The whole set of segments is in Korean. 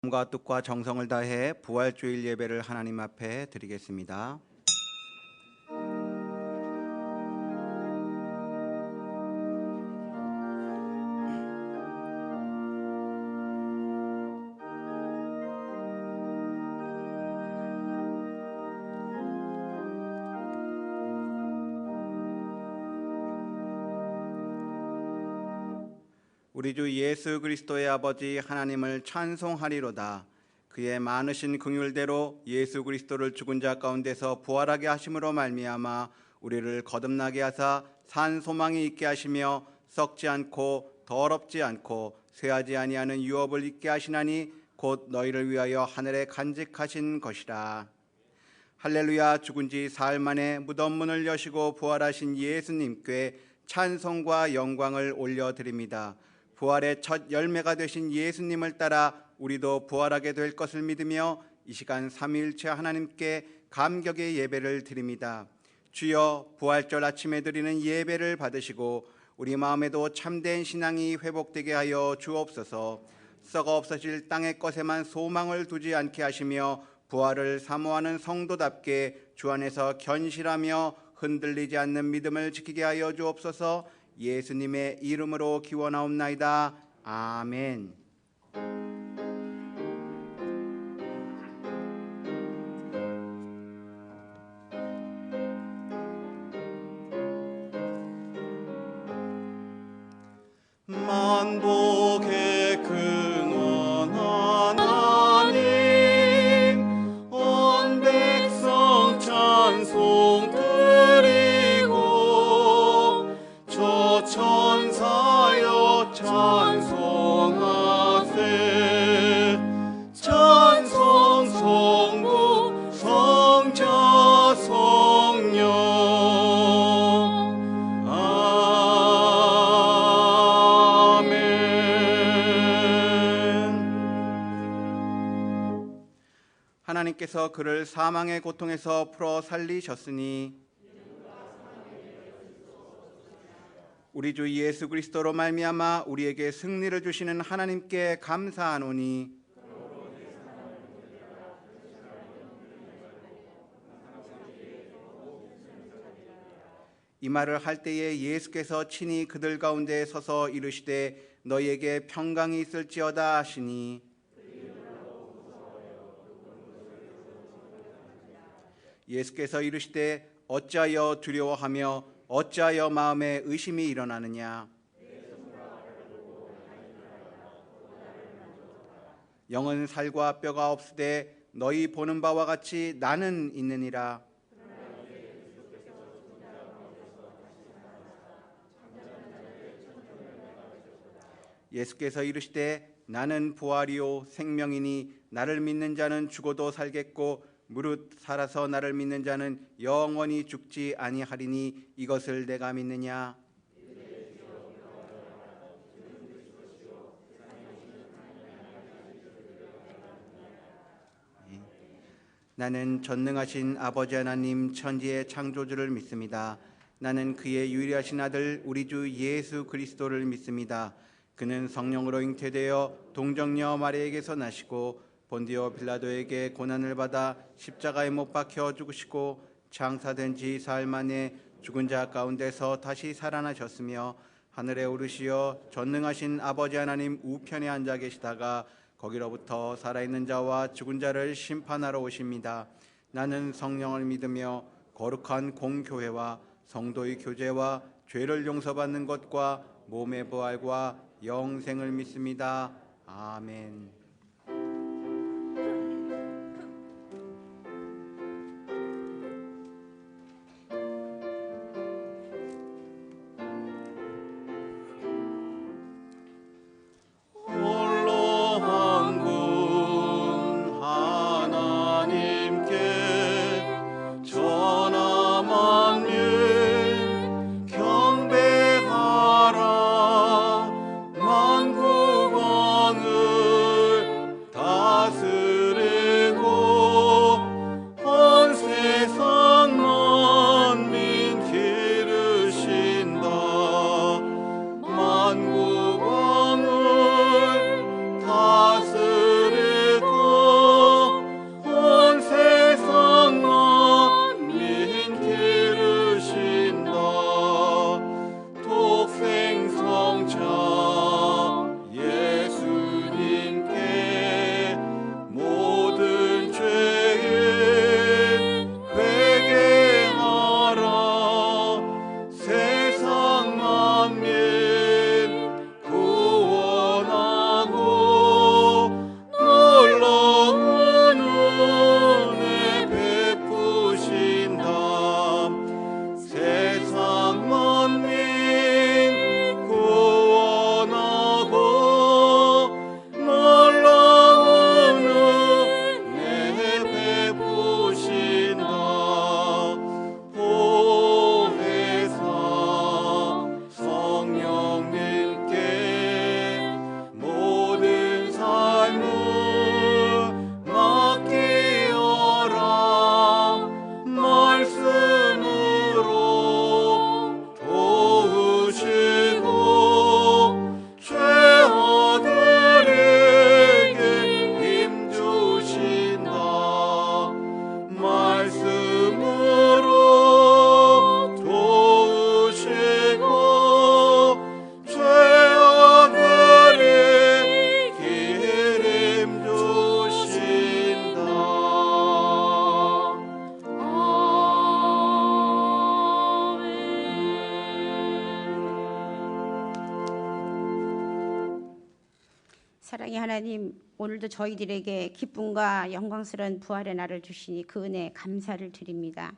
마음과 뜻과 정성을 다해 부활주일 예배를 하나님 앞에 드리겠습니다. 우리 주 예수 그리스도의 아버지 하나님을 찬송하리로다. 그의 많으신 긍휼대로 예수 그리스도를 죽은 자 가운데서 부활하게 하심으로 말미암아 우리를 거듭나게 하사 산 소망이 있게 하시며 썩지 않고 더럽지 않고 쇠하지 아니하는 유업을 있게 하시나니 곧 너희를 위하여 하늘에 간직하신 것이라. 할렐루야. 죽은 지 사흘 만에 무덤 문을 여시고 부활하신 예수님께 찬송과 영광을 올려드립니다. 부활의 첫 열매가 되신 예수님을 따라 우리도 부활하게 될 것을 믿으며 이 시간 삼위일체 하나님께 감격의 예배를 드립니다. 주여, 부활절 아침에 드리는 예배를 받으시고 우리 마음에도 참된 신앙이 회복되게 하여 주옵소서. 썩어 없어질 땅의 것에만 소망을 두지 않게 하시며 부활을 사모하는 성도답게 주 안에서 견실하며 흔들리지 않는 믿음을 지키게 하여 주옵소서. 예수님의 이름으로 기원하옵나이다. 아멘. 만복의 근원 하나님, 온 백성 찬송 드리고 저 천사여 찬송하세. 찬송 성부 성자 성령. 하나님께서 그를 사망의 고통에서 풀어 살리셨으니 우리 주 예수 그리스도로 말미암아 우리에게 승리를 주시는 하나님께 감사하노니 이 말을 할 때에 예수께서 친히 그들 가운데 서서 이르시되 너희에게 평강이 있을지어다 하시니 예수께서 이르시되 어찌하여 두려워하며 어찌하여 마음에 의심이 일어나느냐. 영은 살과 뼈가 없으되 너희 보는 바와 같이 나는 있느니라. 예수께서 이르시되 나는 부활이요 생명이니 나를 믿는 자는 죽어도 살겠고 무릇 살아서 나를 믿는 자는 영원히 죽지 아니하리니 이것을 내가 믿느냐. 나는 전능하신 아버지 하나님 천지의 창조주를 믿습니다. 나는 그의 유일하신 아들 우리 주 예수 그리스도를 믿습니다. 그는 성령으로 잉태되어 동정녀 마리아에게서 나시고 본디오 빌라도에게 고난을 받아 십자가에 못 박혀 죽으시고 장사된 지 사흘 만에 죽은 자 가운데서 다시 살아나셨으며 하늘에 오르시어 전능하신 아버지 하나님 우편에 앉아 계시다가 거기로부터 살아있는 자와 죽은 자를 심판하러 오십니다. 나는 성령을 믿으며 거룩한 공교회와 성도의 교제와 죄를 용서받는 것과 몸의 부활과 영생을 믿습니다. 아멘. 경배하라. 만국왕을 만왕의 하나님, 오늘도 저희들에게 기쁨과 영광스러운 부활의 날을 주시니 그 은혜에 감사를 드립니다.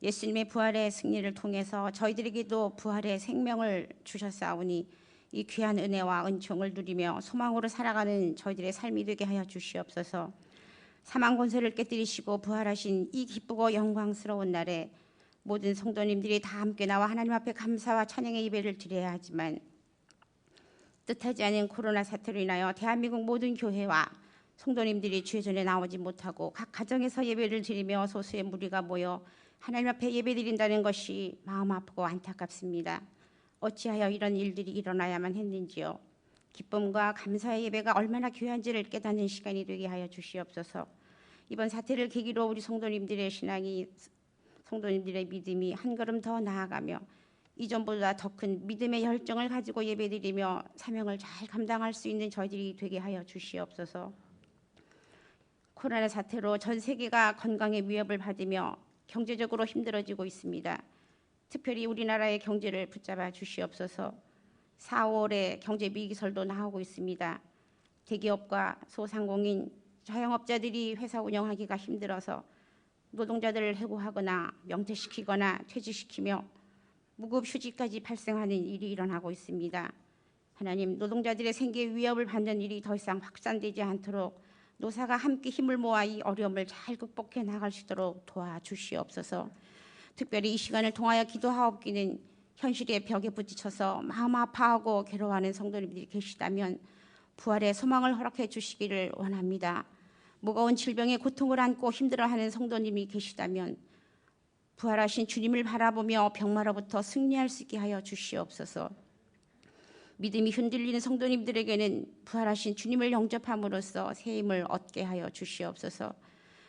예수님의 부활의 승리를 통해서 저희들에게도 부활의 생명을 주셨사오니 이 귀한 은혜와 은총을 누리며 소망으로 살아가는 저희들의 삶이 되게 하여 주시옵소서. 사망 권세를 깨뜨리시고 부활하신 이 기쁘고 영광스러운 날에 모든 성도님들이 다 함께 나와 하나님 앞에 감사와 찬양의 예배를 드려야 하지만 뜻하지 않은 코로나 사태로 인하여 대한민국 모든 교회와 성도님들이 주의 전에 나오지 못하고 각 가정에서 예배를 드리며 소수의 무리가 모여 하나님 앞에 예배드린다는 것이 마음 아프고 안타깝습니다. 어찌하여 이런 일들이 일어나야만 했는지요. 기쁨과 감사의 예배가 얼마나 귀한지를 깨닫는 시간이 되게 하여 주시옵소서. 이번 사태를 계기로 우리 성도님들의 신앙이, 성도님들의 믿음이 한 걸음 더 나아가며 이전보다 더 큰 믿음의 열정을 가지고 예배드리며 사명을 잘 감당할 수 있는 저희들이 되게 하여 주시옵소서. 코로나 사태로 전 세계가 건강의 위협을 받으며 경제적으로 힘들어지고 있습니다. 특별히 우리나라의 경제를 붙잡아 주시옵소서. 4월에 경제 미기설도 나오고 있습니다. 대기업과 소상공인, 자영업자들이 회사 운영하기가 힘들어서 노동자들을 해고하거나 명퇴시키거나 퇴직시키며 무급휴직까지 발생하는 일이 일어나고 있습니다. 하나님, 노동자들의 생계에 위협을 받는 일이 더 이상 확산되지 않도록 노사가 함께 힘을 모아 이 어려움을 잘 극복해 나갈 수 있도록 도와주시옵소서. 특별히 이 시간을 통하여 기도하옵기는 현실의 벽에 부딪혀서 마음 아파하고 괴로워하는 성도님들이 계시다면 부활의 소망을 허락해 주시기를 원합니다. 무거운 질병의 고통을 안고 힘들어하는 성도님이 계시다면 부활하신 주님을 바라보며 병마로부터 승리할 수 있게 하여 주시옵소서. 믿음이 흔들리는 성도님들에게는 부활하신 주님을 영접함으로써 새 힘을 얻게 하여 주시옵소서.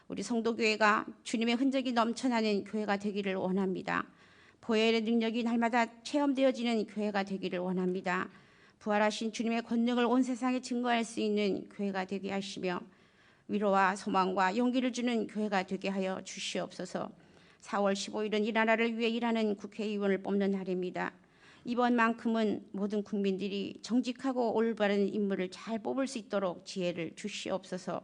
우리 성도교회가 주님의 흔적이 넘쳐나는 교회가 되기를 원합니다. 보혈의 능력이 날마다 체험되어지는 교회가 되기를 원합니다. 부활하신 주님의 권능을 온 세상에 증거할 수 있는 교회가 되게 하시며 위로와 소망과 용기를 주는 교회가 되게 하여 주시옵소서. 4월 15일은 이 나라를 위해 일하는 국회의원을 뽑는 날입니다. 이번만큼은 모든 국민들이 정직하고 올바른 인물을 잘 뽑을 수 있도록 지혜를 주시옵소서.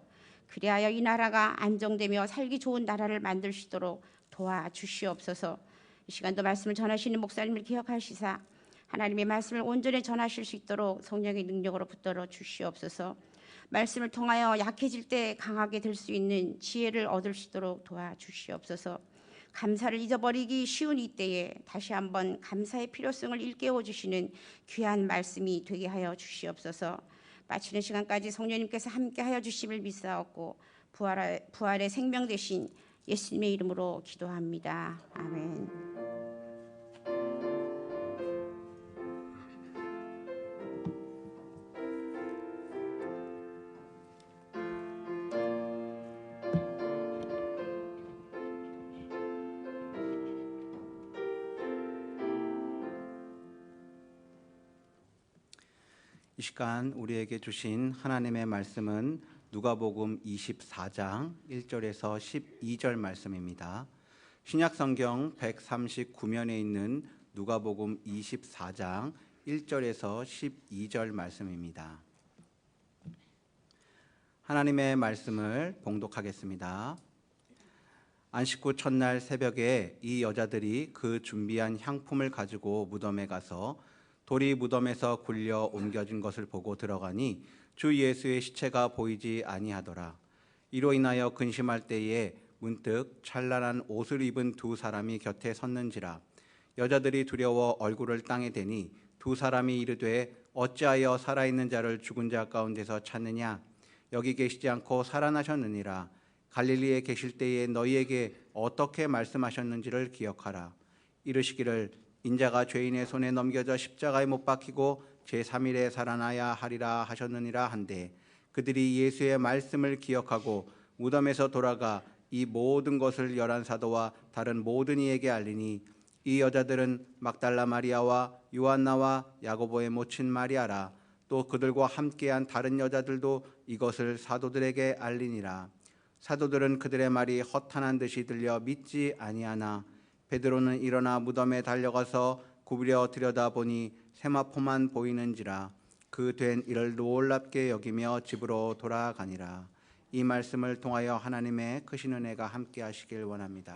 그리하여 이 나라가 안정되며 살기 좋은 나라를 만들 수 있도록 도와주시옵소서. 이 시간도 말씀을 전하시는 목사님을 기억하시사 하나님의 말씀을 온전히 전하실 수 있도록 성령의 능력으로 붙들어 주시옵소서. 말씀을 통하여 약해질 때 강하게 될 수 있는 지혜를 얻을 수 있도록 도와주시옵소서. 감사를 잊어버리기 쉬운 이때에 다시 한번 감사의 필요성을 일깨워 주시는 귀한 말씀이 되게 하여 주시옵소서. 마치는 시간까지 성령님께서 함께하여 주심을 믿사옵고 부활의 생명 되신 예수님의 이름으로 기도합니다. 아멘. 이 시간 우리에게 주신 하나님의 말씀은 누가복음 24장 1절에서 12절 말씀입니다. 신약성경 139면에 있는 누가복음 24장 1절에서 12절 말씀입니다. 하나님의 말씀을 봉독하겠습니다. 안식 후 첫날 새벽에 이 여자들이 그 준비한 향품을 가지고 무덤에 가서 돌이 무덤에서 굴려 옮겨진 것을 보고 들어가니 주 예수의 시체가 보이지 아니하더라. 이로 인하여 근심할 때에 문득 찬란한 옷을 입은 두 사람이 곁에 섰는지라. 여자들이 두려워 얼굴을 땅에 대니 두 사람이 이르되 어찌하여 살아있는 자를 죽은 자 가운데서 찾느냐? 여기 계시지 않고 살아나셨느니라. 갈릴리에 계실 때에 너희에게 어떻게 말씀하셨는지를 기억하라. 이르시기를 인자가 죄인의 손에 넘겨져 십자가에 못 박히고 제3일에 살아나야 하리라 하셨느니라 한데 그들이 예수의 말씀을 기억하고 무덤에서 돌아가 이 모든 것을 열한 사도와 다른 모든 이에게 알리니 이 여자들은 막달라 마리아와 요한나와 야고보의 모친 마리아라. 또 그들과 함께한 다른 여자들도 이것을 사도들에게 알리니라. 사도들은 그들의 말이 허탄한 듯이 들려 믿지 아니하나 베드로는 일어나 무덤에 달려가서 구부려 들여다보니 세마포만 보이는지라. 그 된 일을 놀랍게 여기며 집으로 돌아가니라. 이 말씀을 통하여 하나님의 크신 은혜가 함께 하시길 원합니다.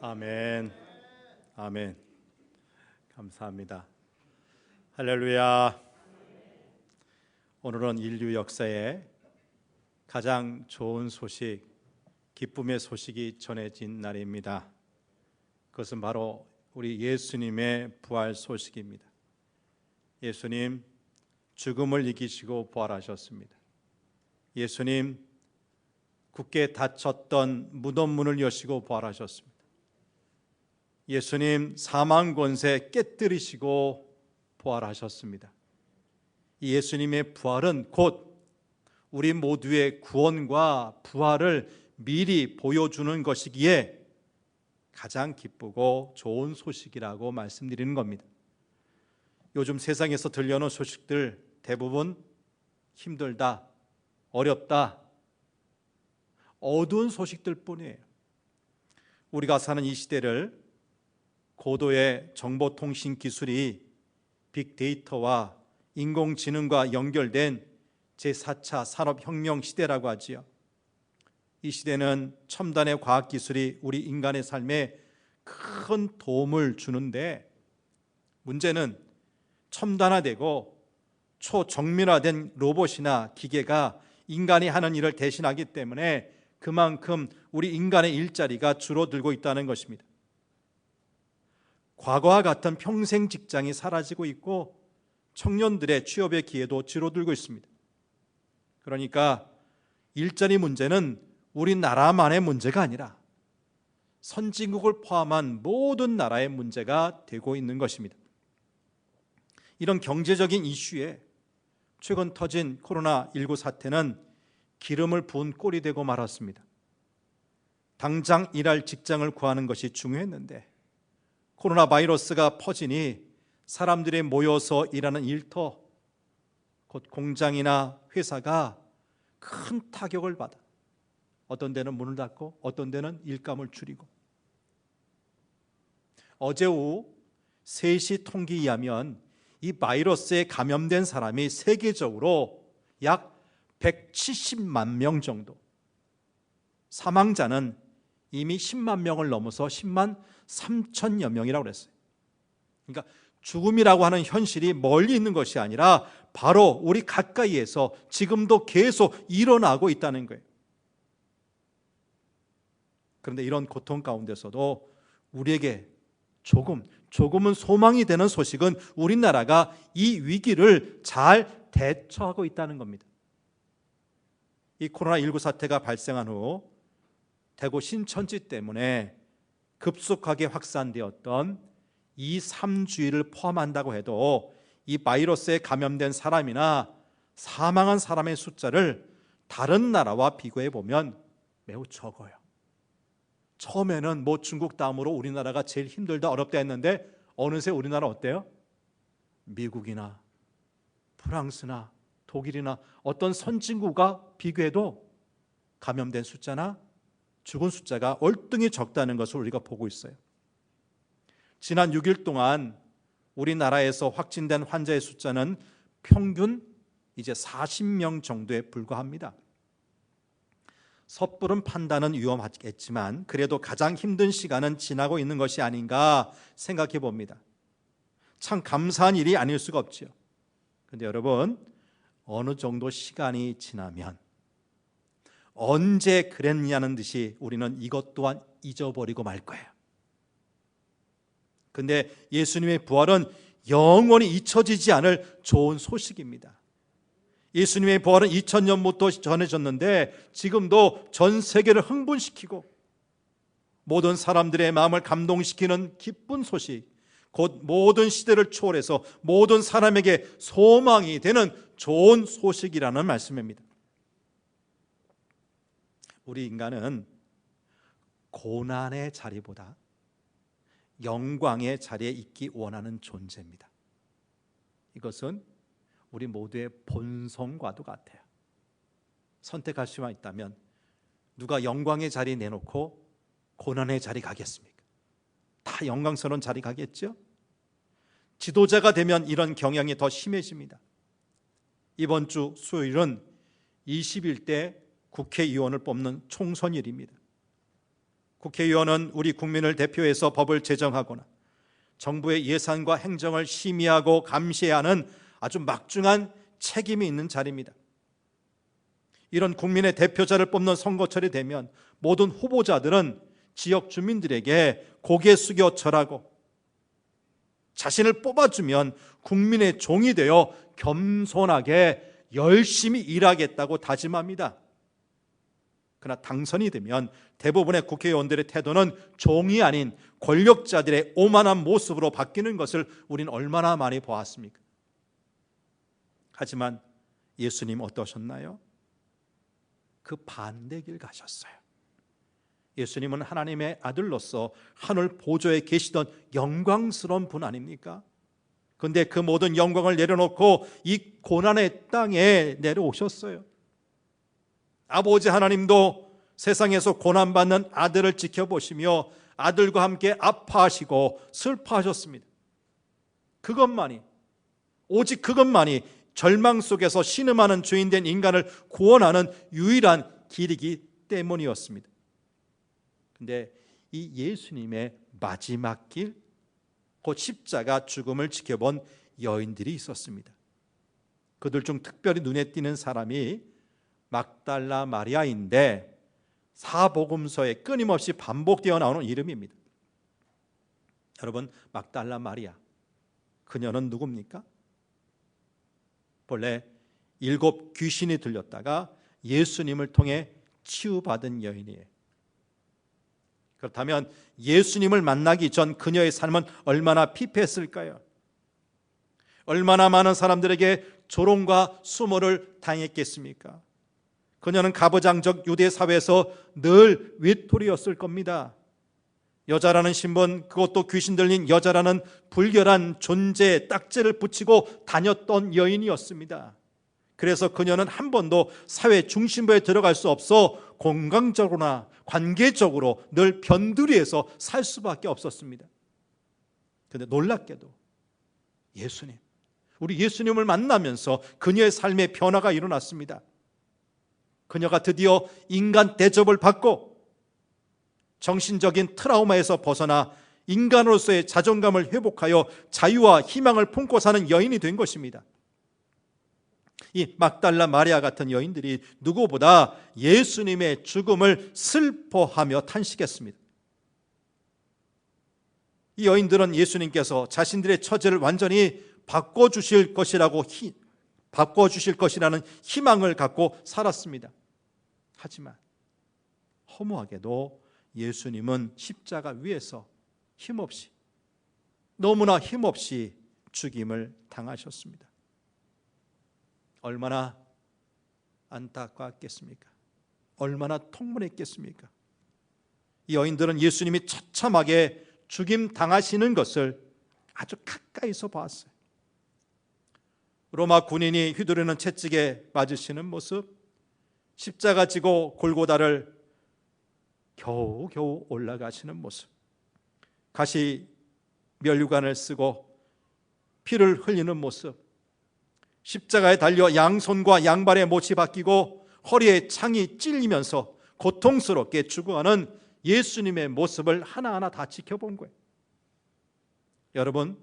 아멘. 아멘. 감사합니다. 할렐루야. 오늘은 인류 역사에 가장 좋은 소식, 기쁨의 소식이 전해진 날입니다. 그것은 바로 우리 예수님의 부활 소식입니다. 예수님 죽음을 이기시고 부활하셨습니다. 예수님 굳게 닫혔던 무덤 문을 여시고 부활하셨습니다. 예수님 사망 권세 깨뜨리시고 부활하셨습니다. 이 예수님의 부활은 곧 우리 모두의 구원과 부활을 미리 보여주는 것이기에 가장 기쁘고 좋은 소식이라고 말씀드리는 겁니다. 요즘 세상에서 들려오는 소식들 대부분 힘들다, 어렵다, 어두운 소식들 뿐이에요. 우리가 사는 이 시대를 고도의 정보통신 기술이 빅데이터와 인공지능과 연결된 제4차 산업혁명 시대라고 하지요. 이 시대는 첨단의 과학기술이 우리 인간의 삶에 큰 도움을 주는데, 문제는 첨단화되고 초정밀화된 로봇이나 기계가 인간이 하는 일을 대신하기 때문에 그만큼 우리 인간의 일자리가 줄어들고 있다는 것입니다. 과거와 같은 평생 직장이 사라지고 있고 청년들의 취업의 기회도 줄어들고 있습니다. 그러니까 일자리 문제는 우리나라만의 문제가 아니라 선진국을 포함한 모든 나라의 문제가 되고 있는 것입니다. 이런 경제적인 이슈에 최근 터진 코로나19 사태는 기름을 부은 꼴이 되고 말았습니다. 당장 일할 직장을 구하는 것이 중요했는데 코로나 바이러스가 퍼지니 사람들이 모여서 일하는 일터, 곧 공장이나 회사가 큰 타격을 받아 어떤 데는 문을 닫고 어떤 데는 일감을 줄이고, 어제 오후 3시 통계에 의하면 이 바이러스에 감염된 사람이 세계적으로 약 170만 명 정도, 사망자는 이미 10만 명을 넘어서 10만 3천여 명이라고 그랬어요. 그러니까 죽음이라고 하는 현실이 멀리 있는 것이 아니라 바로 우리 가까이에서 지금도 계속 일어나고 있다는 거예요. 그런데 이런 고통 가운데서도 우리에게 조금은 소망이 되는 소식은 우리나라가 이 위기를 잘 대처하고 있다는 겁니다. 이 코로나19 사태가 발생한 후 대구 신천지 때문에 급속하게 확산되었던 이 3주일을 포함한다고 해도 이 바이러스에 감염된 사람이나 사망한 사람의 숫자를 다른 나라와 비교해 보면 매우 적어요. 처음에는 중국 다음으로 우리나라가 제일 힘들다, 어렵다 했는데 어느새 우리나라 어때요? 미국이나 프랑스나 독일이나 어떤 선진국과 비교해도 감염된 숫자나 죽은 숫자가 월등히 적다는 것을 우리가 보고 있어요. 지난 6일 동안 우리나라에서 확진된 환자의 숫자는 평균 이제 40명 정도에 불과합니다. 섣부른 판단은 위험하겠지만 그래도 가장 힘든 시간은 지나고 있는 것이 아닌가 생각해 봅니다. 참 감사한 일이 아닐 수가 없지요. 그런데 여러분, 어느 정도 시간이 지나면 언제 그랬냐는 듯이 우리는 이것 또한 잊어버리고 말 거예요. 그런데 예수님의 부활은 영원히 잊혀지지 않을 좋은 소식입니다. 예수님의 부활은 2000년부터 전해졌는데 지금도 전 세계를 흥분시키고 모든 사람들의 마음을 감동시키는 기쁜 소식, 곧 모든 시대를 초월해서 모든 사람에게 소망이 되는 좋은 소식이라는 말씀입니다. 우리 인간은 고난의 자리보다 영광의 자리에 있기 원하는 존재입니다. 이것은 우리 모두의 본성과도 같아요. 선택할 수만 있다면 누가 영광의 자리 내놓고 고난의 자리 가겠습니까? 다 영광스러운 자리 가겠죠? 지도자가 되면 이런 경향이 더 심해집니다. 이번 주 수요일은 21대 국회의원을 뽑는 총선일입니다. 국회의원은 우리 국민을 대표해서 법을 제정하거나 정부의 예산과 행정을 심의하고 감시해야 하는 아주 막중한 책임이 있는 자리입니다. 이런 국민의 대표자를 뽑는 선거철이 되면 모든 후보자들은 지역 주민들에게 고개 숙여 절하고 자신을 뽑아주면 국민의 종이 되어 겸손하게 열심히 일하겠다고 다짐합니다. 그러나 당선이 되면 대부분의 국회의원들의 태도는 종이 아닌 권력자들의 오만한 모습으로 바뀌는 것을 우린 얼마나 많이 보았습니까? 하지만 예수님 어떠셨나요? 그 반대 길 가셨어요. 예수님은 하나님의 아들로서 하늘 보좌에 계시던 영광스러운 분 아닙니까? 그런데 그 모든 영광을 내려놓고 이 고난의 땅에 내려오셨어요. 아버지 하나님도 세상에서 고난받는 아들을 지켜보시며 아들과 함께 아파하시고 슬퍼하셨습니다. 그것만이, 오직 그것만이 절망 속에서 신음하는 죄인된 인간을 구원하는 유일한 길이기 때문이었습니다. 그런데 이 예수님의 마지막 길, 곧 십자가 죽음을 지켜본 여인들이 있었습니다. 그들 중 특별히 눈에 띄는 사람이 막달라 마리아인데 사복음서에 끊임없이 반복되어 나오는 이름입니다. 여러분, 막달라 마리아, 그녀는 누굽니까? 본래 7 귀신이 들렸다가 예수님을 통해 치유받은 여인이에요. 그렇다면 예수님을 만나기 전 그녀의 삶은 얼마나 피폐했을까요? 얼마나 많은 사람들에게 조롱과 수모를 당했겠습니까? 그녀는 가부장적 유대 사회에서 늘 외톨이였을 겁니다. 여자라는 신분, 그것도 귀신 들린 여자라는 불결한 존재에 딱지를 붙이고 다녔던 여인이었습니다. 그래서 그녀는 한 번도 사회 중심부에 들어갈 수 없어 공간적으로나 관계적으로 늘 변두리에서 살 수밖에 없었습니다. 그런데 놀랍게도 우리 예수님을 만나면서 그녀의 삶에 변화가 일어났습니다. 그녀가 드디어 인간 대접을 받고 정신적인 트라우마에서 벗어나 인간으로서의 자존감을 회복하여 자유와 희망을 품고 사는 여인이 된 것입니다. 이 막달라 마리아 같은 여인들이 누구보다 예수님의 죽음을 슬퍼하며 탄식했습니다. 이 여인들은 예수님께서 자신들의 처지를 완전히 바꿔주실 것이라는 희망을 갖고 살았습니다. 하지만 허무하게도 예수님은 십자가 위에서 너무나 힘없이 죽임을 당하셨습니다. 얼마나 안타깝겠습니까? 얼마나 통문했겠습니까? 이 여인들은 예수님이 처참하게 죽임 당하시는 것을 아주 가까이서 봤어요. 로마 군인이 휘두르는 채찍에 맞으시는 모습, 십자가 지고 골고다를 겨우겨우 올라가시는 모습, 가시 면류관을 쓰고 피를 흘리는 모습, 십자가에 달려 양손과 양발에 못이 박히고 허리에 창이 찔리면서 고통스럽게 죽어가는 예수님의 모습을 하나하나 다 지켜본 거예요. 여러분,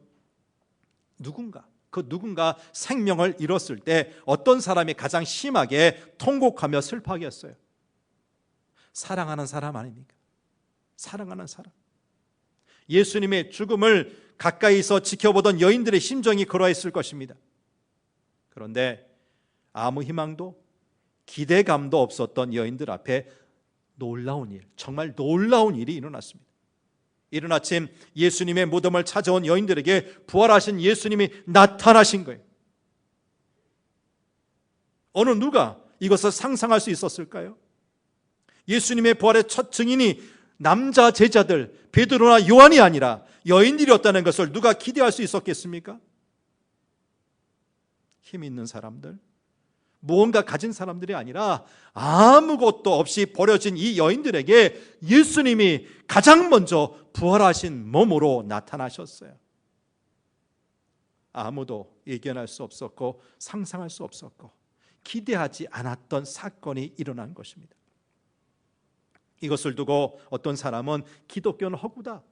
누군가 생명을 잃었을 때 어떤 사람이 가장 심하게 통곡하며 슬퍼하겠어요? 사랑하는 사람 아닙니까? 사랑하는 사람. 예수님의 죽음을 가까이서 지켜보던 여인들의 심정이 그러했을 것입니다. 그런데 아무 희망도 기대감도 없었던 여인들 앞에 정말 놀라운 일이 일어났습니다. 이른 아침 예수님의 무덤을 찾아온 여인들에게 부활하신 예수님이 나타나신 거예요. 어느 누가 이것을 상상할 수 있었을까요? 예수님의 부활의 첫 증인이 남자 제자들 베드로나 요한이 아니라 여인들이었다는 것을 누가 기대할 수 있었겠습니까? 힘 있는 사람들, 무언가 가진 사람들이 아니라 아무것도 없이 버려진 이 여인들에게 예수님이 가장 먼저 부활하신 몸으로 나타나셨어요. 아무도 예견할 수 없었고 상상할 수 없었고 기대하지 않았던 사건이 일어난 것입니다. 이것을 두고 어떤 사람은 기독교는 허구다,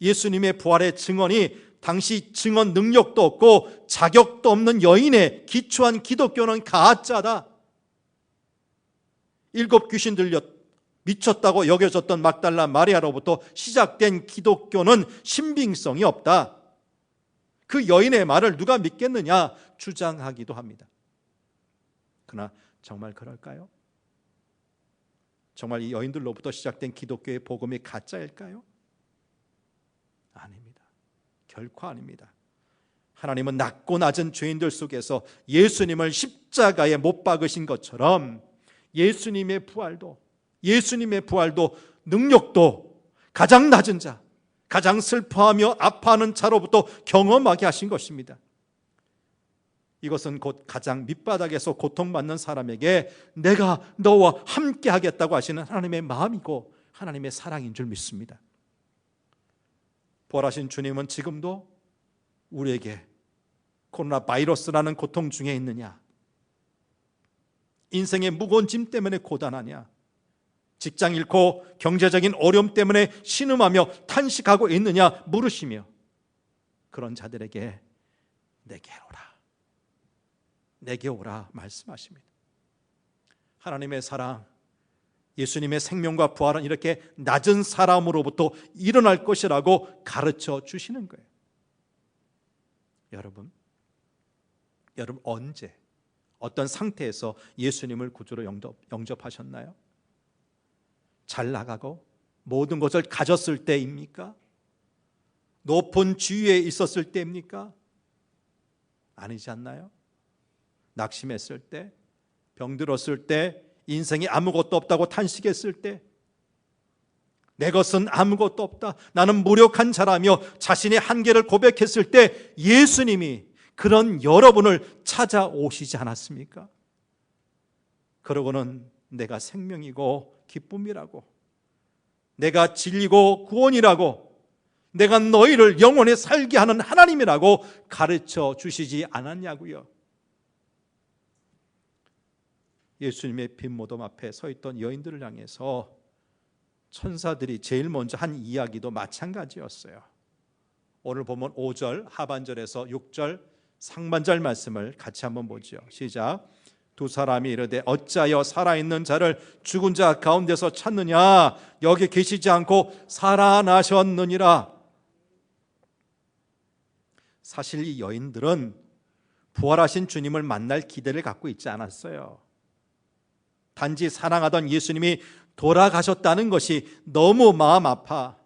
예수님의 부활의 증언이 당시 증언 능력도 없고 자격도 없는 여인의 기초한 기독교는 가짜다, 7 귀신 들려 미쳤다고 여겨졌던 막달라 마리아로부터 시작된 기독교는 신빙성이 없다, 그 여인의 말을 누가 믿겠느냐 주장하기도 합니다. 그러나 정말 그럴까요? 정말 이 여인들로부터 시작된 기독교의 복음이 가짜일까요? 아닙니다. 결코 아닙니다. 하나님은 낮고 낮은 죄인들 속에서 예수님을 십자가에 못 박으신 것처럼 예수님의 부활도 능력도 가장 낮은 자, 가장 슬퍼하며 아파하는 자로부터 경험하게 하신 것입니다. 이것은 곧 가장 밑바닥에서 고통받는 사람에게 내가 너와 함께 하겠다고 하시는 하나님의 마음이고 하나님의 사랑인 줄 믿습니다. 부활하신 주님은 지금도 우리에게 코로나 바이러스라는 고통 중에 있느냐, 인생의 무거운 짐 때문에 고단하냐, 직장 잃고 경제적인 어려움 때문에 신음하며 탄식하고 있느냐 물으시며 그런 자들에게 내게 오라 말씀하십니다. 하나님의 사랑, 예수님의 생명과 부활은 이렇게 낮은 사람으로부터 일어날 것이라고 가르쳐 주시는 거예요. 여러분 언제 어떤 상태에서 예수님을 구주로 영접하셨나요? 잘 나가고 모든 것을 가졌을 때입니까? 높은 지위에 있었을 때입니까? 아니지 않나요? 낙심했을 때, 병들었을 때, 인생이 아무것도 없다고 탄식했을 때, 내 것은 아무것도 없다, 나는 무력한 자라며 자신의 한계를 고백했을 때 예수님이 그런 여러분을 찾아오시지 않았습니까? 그러고는 내가 생명이고 기쁨이라고, 내가 진리고 구원이라고, 내가 너희를 영원히 살게 하는 하나님이라고 가르쳐 주시지 않았냐고요. 예수님의 빈 무덤 앞에 서 있던 여인들을 향해서 천사들이 제일 먼저 한 이야기도 마찬가지였어요. 오늘 보면 5절 하반절에서 6절 상반절 말씀을 같이 한번 보죠. 시작. 두 사람이 이르되 어찌하여 살아있는 자를 죽은 자 가운데서 찾느냐, 여기 계시지 않고 살아나셨느니라. 사실 이 여인들은 부활하신 주님을 만날 기대를 갖고 있지 않았어요. 단지 사랑하던 예수님이 돌아가셨다는 것이 너무 마음 아파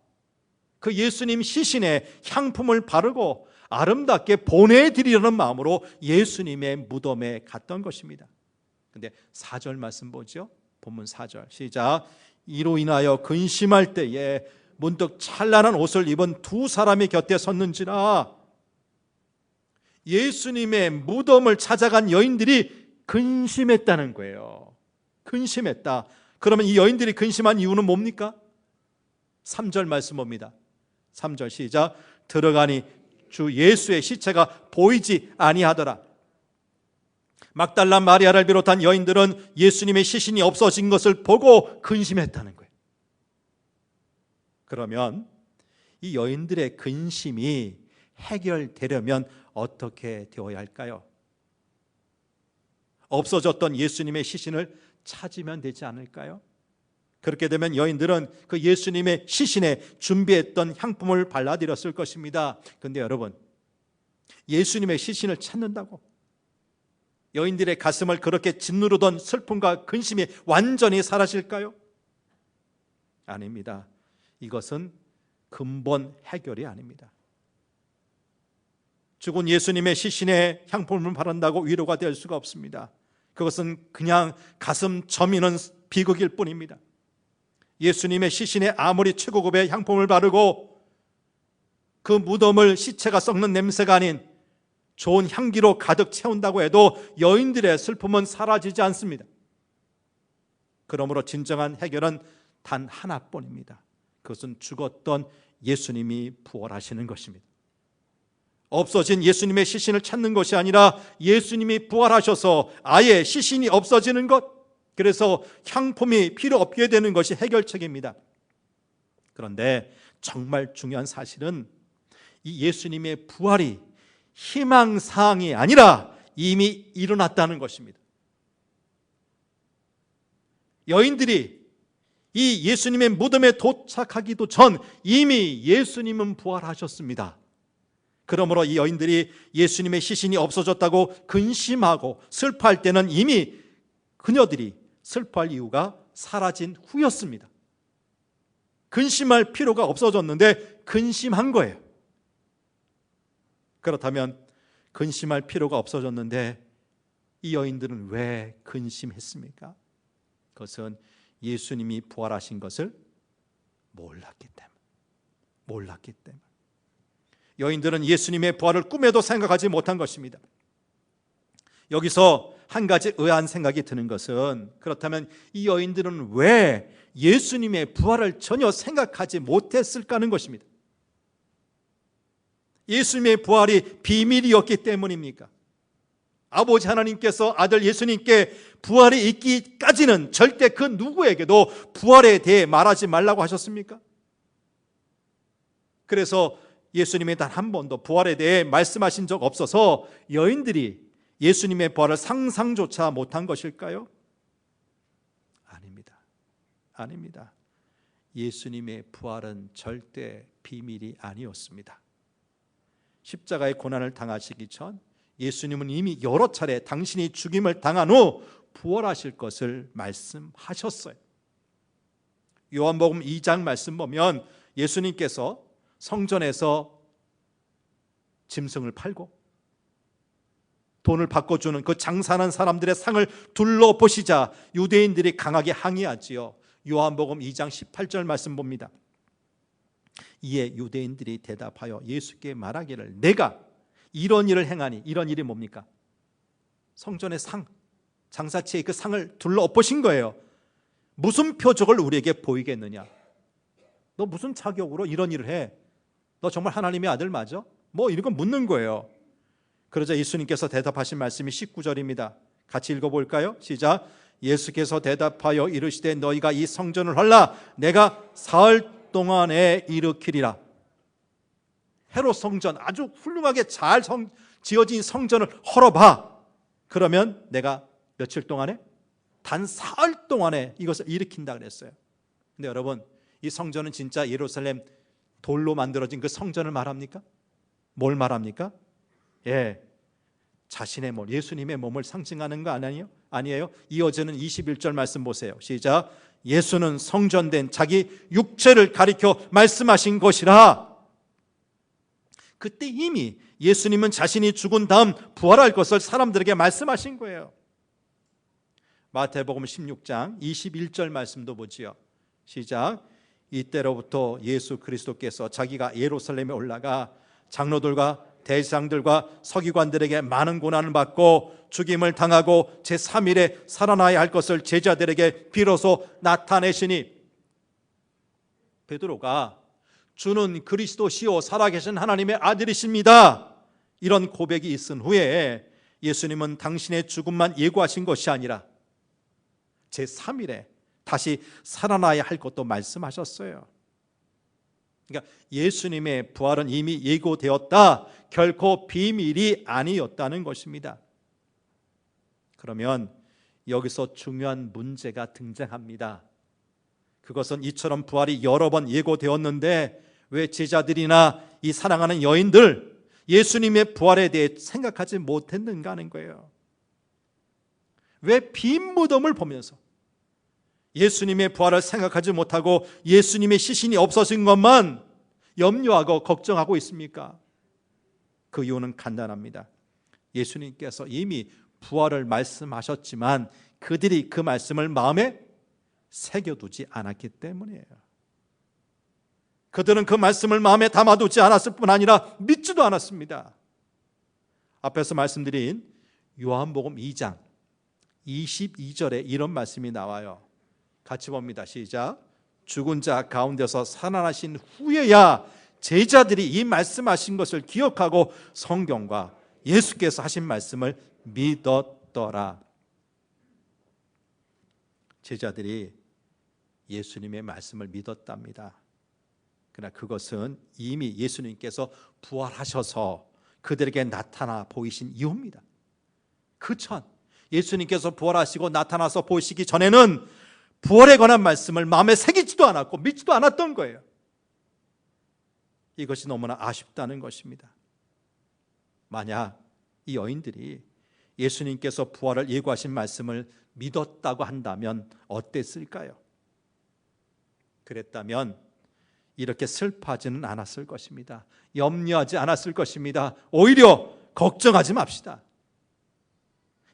그 예수님 시신에 향품을 바르고 아름답게 보내드리려는 마음으로 예수님의 무덤에 갔던 것입니다. 근데 4절 말씀 보죠. 본문 4절 시작. 이로 인하여 근심할 때에 문득 찬란한 옷을 입은 두 사람이 곁에 섰는지라. 예수님의 무덤을 찾아간 여인들이 근심했다는 거예요. 근심했다. 그러면 이 여인들이 근심한 이유는 뭡니까? 3절 말씀 봅니다. 3절 시작. 들어가니 주 예수의 시체가 보이지 아니하더라. 막달라 마리아를 비롯한 여인들은 예수님의 시신이 없어진 것을 보고 근심했다는 거예요. 그러면 이 여인들의 근심이 해결되려면 어떻게 되어야 할까요? 없어졌던 예수님의 시신을 찾으면 되지 않을까요? 그렇게 되면 여인들은 그 예수님의 시신에 준비했던 향품을 발라드렸을 것입니다. 그런데 여러분, 예수님의 시신을 찾는다고 여인들의 가슴을 그렇게 짓누르던 슬픔과 근심이 완전히 사라질까요? 아닙니다. 이것은 근본 해결이 아닙니다. 죽은 예수님의 시신에 향품을 바른다고 위로가 될 수가 없습니다. 그것은 그냥 가슴 저미는 비극일 뿐입니다. 예수님의 시신에 아무리 최고급의 향품을 바르고 그 무덤을 시체가 썩는 냄새가 아닌 좋은 향기로 가득 채운다고 해도 여인들의 슬픔은 사라지지 않습니다. 그러므로 진정한 해결은 단 하나뿐입니다. 그것은 죽었던 예수님이 부활하시는 것입니다. 없어진 예수님의 시신을 찾는 것이 아니라 예수님이 부활하셔서 아예 시신이 없어지는 것, 그래서 향품이 필요 없게 되는 것이 해결책입니다. 그런데 정말 중요한 사실은 이 예수님의 부활이 희망사항이 아니라 이미 일어났다는 것입니다. 여인들이 이 예수님의 무덤에 도착하기도 전 이미 예수님은 부활하셨습니다. 그러므로 이 여인들이 예수님의 시신이 없어졌다고 근심하고 슬퍼할 때는 이미 그녀들이 슬퍼할 이유가 사라진 후였습니다. 근심할 필요가 없어졌는데 근심한 거예요. 그렇다면 근심할 필요가 없어졌는데 이 여인들은 왜 근심했습니까? 그것은 예수님이 부활하신 것을 몰랐기 때문에. 여인들은 예수님의 부활을 꿈에도 생각하지 못한 것입니다. 여기서 한 가지 의아한 생각이 드는 것은, 그렇다면 이 여인들은 왜 예수님의 부활을 전혀 생각하지 못했을까 하는 것입니다. 예수님의 부활이 비밀이었기 때문입니까? 아버지 하나님께서 아들 예수님께 부활이 있기까지는 절대 그 누구에게도 부활에 대해 말하지 말라고 하셨습니까? 그래서 예수님이 단 한 번도 부활에 대해 말씀하신 적 없어서 여인들이 예수님의 부활을 상상조차 못한 것일까요? 아닙니다. 예수님의 부활은 절대 비밀이 아니었습니다. 십자가의 고난을 당하시기 전 예수님은 이미 여러 차례 당신이 죽임을 당한 후 부활하실 것을 말씀하셨어요. 요한복음 2장 말씀 보면 예수님께서 성전에서 짐승을 팔고 돈을 바꿔주는 그 장사하는 사람들의 상을 둘러보시자 유대인들이 강하게 항의하지요. 요한복음 2장 18절 말씀 봅니다. 이에 유대인들이 대답하여 예수께 말하기를 내가 이런 일을 행하니, 이런 일이 뭡니까? 성전의 상, 장사치의 그 상을 둘러보신 거예요. 무슨 표적을 우리에게 보이겠느냐? 너 무슨 자격으로 이런 일을 해? 너 정말 하나님의 아들 맞아? 뭐 이런 거 묻는 거예요. 그러자 예수님께서 대답하신 말씀이 19절입니다. 같이 읽어볼까요? 시작. 예수께서 대답하여 이르시되 너희가 이 성전을 헐라 내가 사흘 동안에 일으키리라. 헤롯 성전, 아주 훌륭하게 잘 지어진 성전을 헐어봐. 그러면 내가 며칠 동안에? 단 사흘 동안에 이것을 일으킨다 그랬어요. 근데 여러분, 이 성전은 진짜 예루살렘 돌로 만들어진 그 성전을 말합니까? 뭘 말합니까? 예, 자신의 몸, 예수님의 몸을 상징하는 거 아니에요? 이어지는 21절 말씀 보세요. 시작. 예수는 성전된 자기 육체를 가리켜 말씀하신 것이라. 그때 이미 예수님은 자신이 죽은 다음 부활할 것을 사람들에게 말씀하신 거예요. 마태복음 16장 21절 말씀도 보지요. 시작. 이때로부터 예수 그리스도께서 자기가 예루살렘에 올라가 장로들과 대제사장들과 서기관들에게 많은 고난을 받고 죽임을 당하고 제3일에 살아나야 할 것을 제자들에게 비로소 나타내시니, 베드로가 주는 그리스도시요 살아계신 하나님의 아들이십니다, 이런 고백이 있은 후에 예수님은 당신의 죽음만 예고하신 것이 아니라 제3일에 다시 살아나야 할 것도 말씀하셨어요. 그러니까 예수님의 부활은 이미 예고되었다, 결코 비밀이 아니었다는 것입니다. 그러면 여기서 중요한 문제가 등장합니다. 그것은 이처럼 부활이 여러 번 예고되었는데 왜 제자들이나 이 사랑하는 여인들 예수님의 부활에 대해 생각하지 못했는가 하는 거예요. 왜 빈 무덤을 보면서 예수님의 부활을 생각하지 못하고 예수님의 시신이 없어진 것만 염려하고 걱정하고 있습니까? 그 이유는 간단합니다. 예수님께서 이미 부활을 말씀하셨지만 그들이 그 말씀을 마음에 새겨두지 않았기 때문이에요. 그들은 그 말씀을 마음에 담아두지 않았을 뿐 아니라 믿지도 않았습니다. 앞에서 말씀드린 요한복음 2장 22절에 이런 말씀이 나와요. 같이 봅니다. 시작. 죽은 자 가운데서 살아나신 후에야 제자들이 이 말씀하신 것을 기억하고 성경과 예수께서 하신 말씀을 믿었더라. 제자들이 예수님의 말씀을 믿었답니다. 그러나 그것은 이미 예수님께서 부활하셔서 그들에게 나타나 보이신 이유입니다. 그 전 예수님께서 부활하시고 나타나서 보이시기 전에는 부활에 관한 말씀을 마음에 새기지도 않았고 믿지도 않았던 거예요. 이것이 너무나 아쉽다는 것입니다. 만약 이 여인들이 예수님께서 부활을 예고하신 말씀을 믿었다고 한다면 어땠을까요? 그랬다면 이렇게 슬퍼하지는 않았을 것입니다. 염려하지 않았을 것입니다. 오히려 걱정하지 맙시다.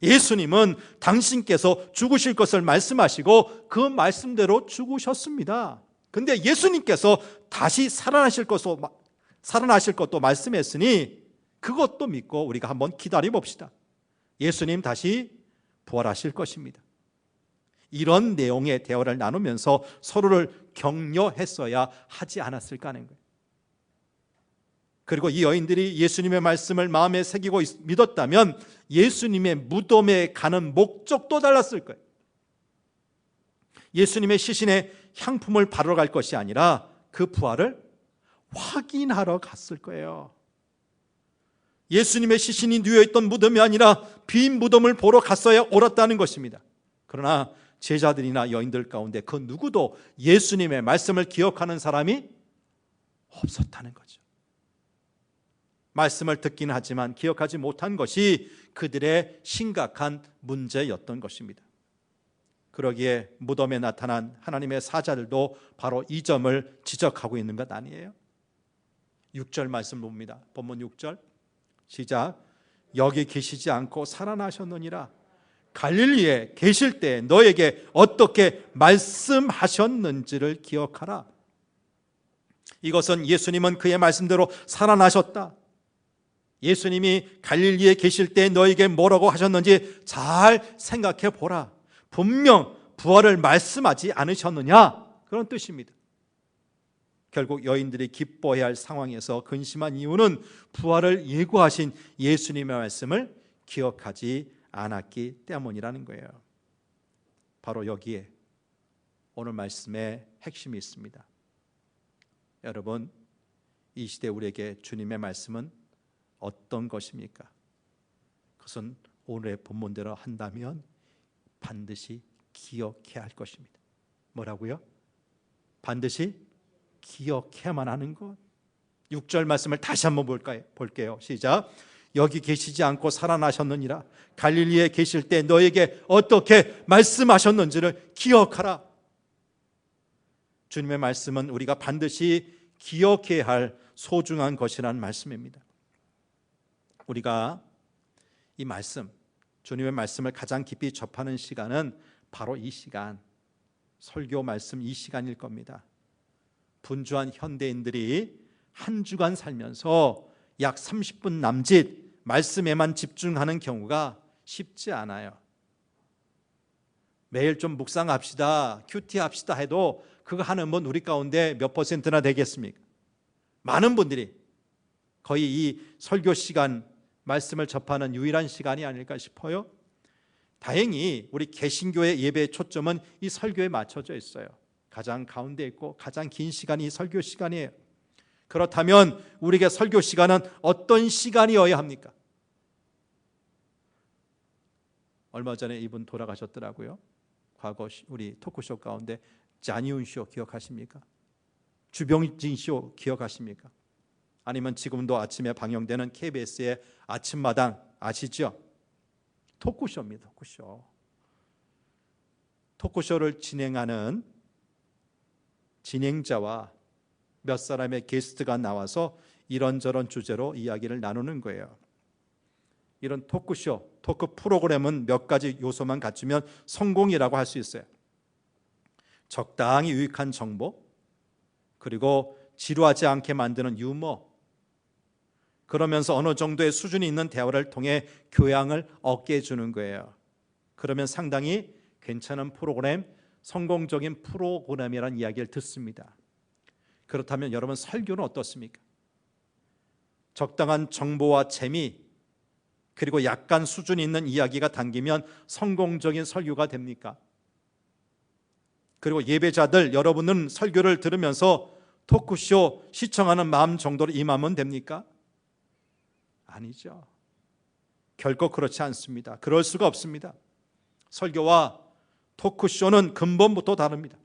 예수님은 당신께서 죽으실 것을 말씀하시고 그 말씀대로 죽으셨습니다. 근데 예수님께서 다시 살아나실 것도 말씀했으니 그것도 믿고 우리가 한번 기다려 봅시다. 예수님 다시 부활하실 것입니다. 이런 내용의 대화를 나누면서 서로를 격려했어야 하지 않았을까 하는 거예요. 그리고 이 여인들이 예수님의 말씀을 마음에 새기고 믿었다면 예수님의 무덤에 가는 목적도 달랐을 거예요. 예수님의 시신에 향품을 바르러 갈 것이 아니라 그 부활을 확인하러 갔을 거예요. 예수님의 시신이 누워있던 무덤이 아니라 빈 무덤을 보러 갔어야 옳았다는 것입니다. 그러나 제자들이나 여인들 가운데 그 누구도 예수님의 말씀을 기억하는 사람이 없었다는 거죠. 말씀을 듣긴 하지만 기억하지 못한 것이 그들의 심각한 문제였던 것입니다. 그러기에 무덤에 나타난 하나님의 사자들도 바로 이 점을 지적하고 있는 것 아니에요? 6절 말씀 봅니다. 본문 6절 시작. 여기 계시지 않고 살아나셨느니라. 갈릴리에 계실 때 너에게 어떻게 말씀하셨는지를 기억하라. 이것은 예수님은 그의 말씀대로 살아나셨다. 예수님이 갈릴리에 계실 때 너에게 뭐라고 하셨는지 잘 생각해 보라. 분명 부활을 말씀하지 않으셨느냐? 그런 뜻입니다. 결국 여인들이 기뻐해야 할 상황에서 근심한 이유는 부활을 예고하신 예수님의 말씀을 기억하지 않았기 때문이라는 거예요. 바로 여기에 오늘 말씀의 핵심이 있습니다. 여러분, 이 시대 우리에게 주님의 말씀은 어떤 것입니까? 그것은 오늘의 본문대로 한다면 반드시 기억해야 할 것입니다. 뭐라고요? 반드시 기억해야만 하는 것. 6절 말씀을 다시 한번 볼게요. 시작. 여기 계시지 않고 살아나셨느니라. 갈릴리에 계실 때 너에게 어떻게 말씀하셨는지를 기억하라. 주님의 말씀은 우리가 반드시 기억해야 할 소중한 것이라는 말씀입니다. 우리가 이 말씀, 주님의 말씀을 가장 깊이 접하는 시간은 바로 이 시간, 설교 말씀 이 시간일 겁니다. 분주한 현대인들이 한 주간 살면서 약 30분 남짓 말씀에만 집중하는 경우가 쉽지 않아요. 매일 좀 묵상합시다, 큐티합시다 해도 그거 하는 분 우리 가운데 몇 %나 되겠습니까? 많은 분들이 거의 이 설교 시간, 말씀을 접하는 유일한 시간이 아닐까 싶어요. 다행히 우리 개신교의 예배의 초점은 이 설교에 맞춰져 있어요. 가장 가운데 있고 가장 긴 시간이 이 설교 시간이에요. 그렇다면 우리에게 설교 시간은 어떤 시간이어야 합니까? 얼마 전에 이분 돌아가셨더라고요. 과거 우리 토크쇼 가운데 잔이훈 쇼 기억하십니까? 주병진 쇼 기억하십니까? 아니면 지금도 아침에 방영되는 KBS의 아침마당 아시죠? 토크쇼입니다. 토크쇼. 토크쇼를 진행하는 진행자와 몇 사람의 게스트가 나와서 이런저런 주제로 이야기를 나누는 거예요. 이런 토크쇼, 토크 프로그램은 몇 가지 요소만 갖추면 성공이라고 할 수 있어요. 적당히 유익한 정보, 그리고 지루하지 않게 만드는 유머, 그러면서 어느 정도의 수준이 있는 대화를 통해 교양을 얻게 해주는 거예요. 그러면 상당히 괜찮은 프로그램, 성공적인 프로그램이라는 이야기를 듣습니다. 그렇다면 여러분 설교는 어떻습니까? 적당한 정보와 재미, 그리고 약간 수준 있는 이야기가 담기면 성공적인 설교가 됩니까? 그리고 예배자들, 여러분은 설교를 들으면서 토크쇼 시청하는 마음 정도로 임하면 됩니까? 아니죠. 결코 그렇지 않습니다. 그럴 수가 없습니다. 설교와 토크쇼는 근본부터 다릅니다.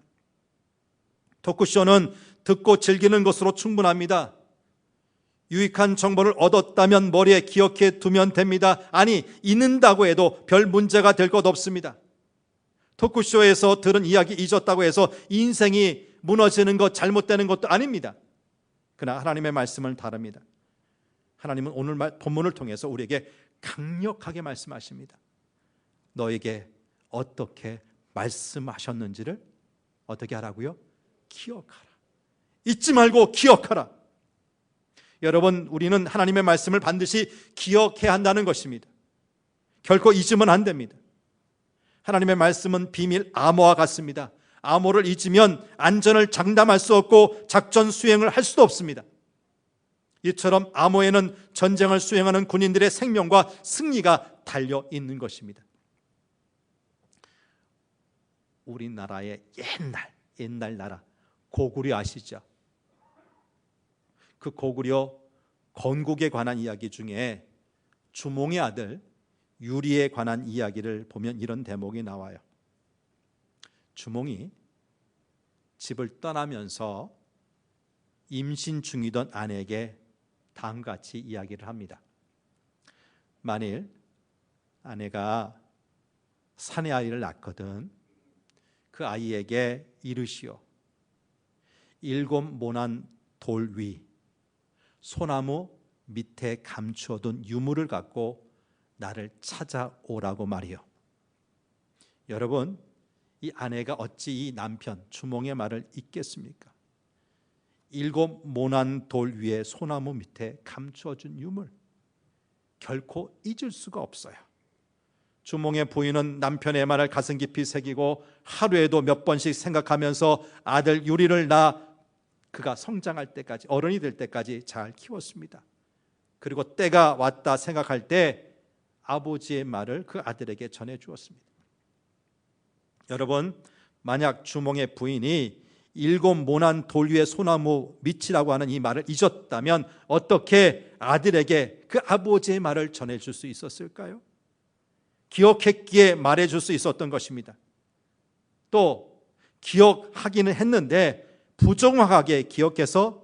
토크쇼는 듣고 즐기는 것으로 충분합니다. 유익한 정보를 얻었다면 머리에 기억해 두면 됩니다. 아니, 잊는다고 해도 별 문제가 될 것 없습니다. 토크쇼에서 들은 이야기 잊었다고 해서 인생이 무너지는 것, 잘못되는 것도 아닙니다. 그러나 하나님의 말씀은 다릅니다. 하나님은 오늘 본문을 통해서 우리에게 강력하게 말씀하십니다. 너에게 어떻게 말씀하셨는지를 어떻게 하라고요? 기억하라. 잊지 말고 기억하라. 여러분, 우리는 하나님의 말씀을 반드시 기억해야 한다는 것입니다. 결코 잊으면 안 됩니다. 하나님의 말씀은 비밀 암호와 같습니다. 암호를 잊으면 안전을 장담할 수 없고 작전 수행을 할 수도 없습니다. 이처럼 암호에는 전쟁을 수행하는 군인들의 생명과 승리가 달려 있는 것입니다. 우리나라의 옛날 나라 고구려 아시죠? 그 고구려 건국에 관한 이야기 중에 주몽의 아들 유리에 관한 이야기를 보면 이런 대목이 나와요. 주몽이 집을 떠나면서 임신 중이던 아내에게 다음같이 이야기를 합니다. 만일 아내가 사내 아이를 낳거든 그 아이에게 이르시오. 7 모난 돌 위 소나무 밑에 감추어둔 유물을 갖고 나를 찾아오라고 말이요. 여러분, 이 아내가 어찌 이 남편 주몽의 말을 잊겠습니까? 7 모난 돌 위에 소나무 밑에 감추어준 유물, 결코 잊을 수가 없어요. 주몽의 부인은 남편의 말을 가슴 깊이 새기고 하루에도 몇 번씩 생각하면서 아들 유리를 그가 성장할 때까지, 어른이 될 때까지 잘 키웠습니다. 그리고 때가 왔다 생각할 때 아버지의 말을 그 아들에게 전해 주었습니다. 여러분, 만약 주몽의 부인이 7 모난 돌 위에 소나무 밑이라고 하는 이 말을 잊었다면 어떻게 아들에게 그 아버지의 말을 전해줄 수 있었을까요? 기억했기에 말해줄 수 있었던 것입니다. 또 기억하기는 했는데 부정확하게 기억해서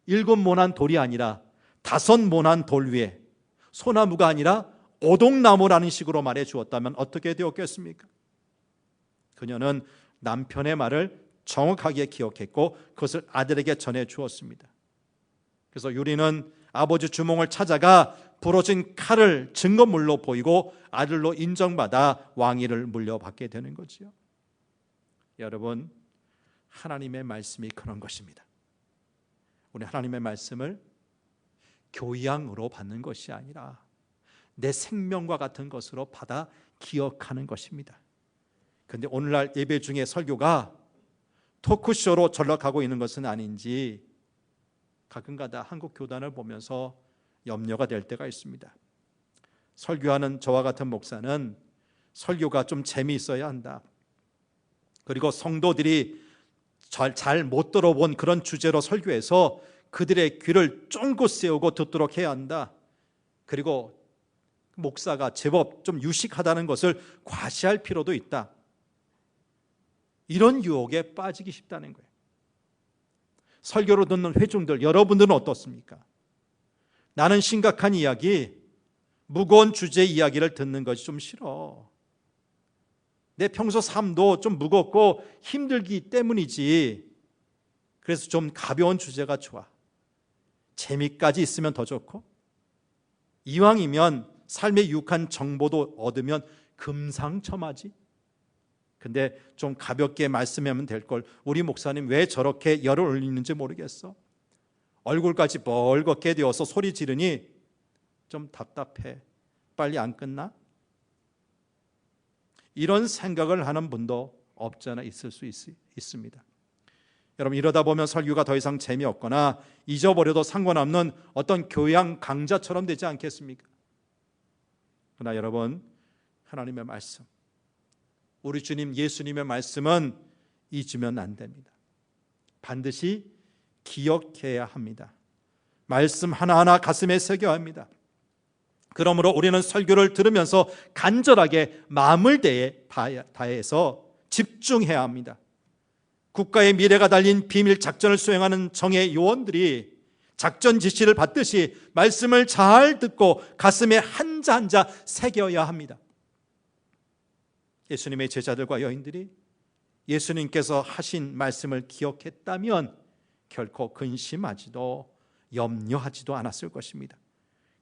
7 모난 돌이 아니라 5 모난 돌 위에 소나무가 아니라 오동나무라는 식으로 말해 주었다면 어떻게 되었겠습니까? 그녀는 남편의 말을 정확하게 기억했고 그것을 아들에게 전해 주었습니다. 그래서 유리는 아버지 주몽을 찾아가 부러진 칼을 증거물로 보이고 아들로 인정받아 왕위를 물려받게 되는 거지요. 여러분, 하나님의 말씀이 그런 것입니다. 우리 하나님의 말씀을 교양으로 받는 것이 아니라 내 생명과 같은 것으로 받아 기억하는 것입니다. 그런데 오늘날 예배 중에 설교가 토크쇼로 전락하고 있는 것은 아닌지 가끔가다 한국 교단을 보면서 염려가 될 때가 있습니다. 설교하는 저와 같은 목사는 설교가 좀 재미있어야 한다. 그리고 성도들이 잘 못 들어본 그런 주제로 설교해서 그들의 귀를 쫑긋 세우고 듣도록 해야 한다. 그리고 목사가 제법 좀 유식하다는 것을 과시할 필요도 있다. 이런 유혹에 빠지기 쉽다는 거예요. 설교로 듣는 회중들, 여러분들은 어떻습니까? 나는 심각한 이야기, 무거운 주제의 이야기를 듣는 것이 좀 싫어. 내 평소 삶도 좀 무겁고 힘들기 때문이지. 그래서 좀 가벼운 주제가 좋아. 재미까지 있으면 더 좋고, 이왕이면 삶에 유익한 정보도 얻으면 금상첨화지. 근데 좀 가볍게 말씀하면 될 걸 우리 목사님 왜 저렇게 열을 올리는지 모르겠어. 얼굴까지 벌겋게 되어서 소리 지르니 좀 답답해. 빨리 안 끝나? 이런 생각을 하는 분도 없지 않아 있을 수 있습니다. 여러분, 이러다 보면 설교가 더 이상 재미없거나 잊어버려도 상관없는 어떤 교양 강좌처럼 되지 않겠습니까? 그러나 여러분, 하나님의 말씀, 우리 주님 예수님의 말씀은 잊으면 안 됩니다. 반드시 기억해야 합니다. 말씀 하나하나 가슴에 새겨야 합니다. 그러므로 우리는 설교를 들으면서 간절하게 마음을 다해서 집중해야 합니다. 국가의 미래가 달린 비밀 작전을 수행하는 정예 요원들이 작전 지시를 받듯이 말씀을 잘 듣고 가슴에 한자 한자 새겨야 합니다. 예수님의 제자들과 여인들이 예수님께서 하신 말씀을 기억했다면 결코 근심하지도 염려하지도 않았을 것입니다.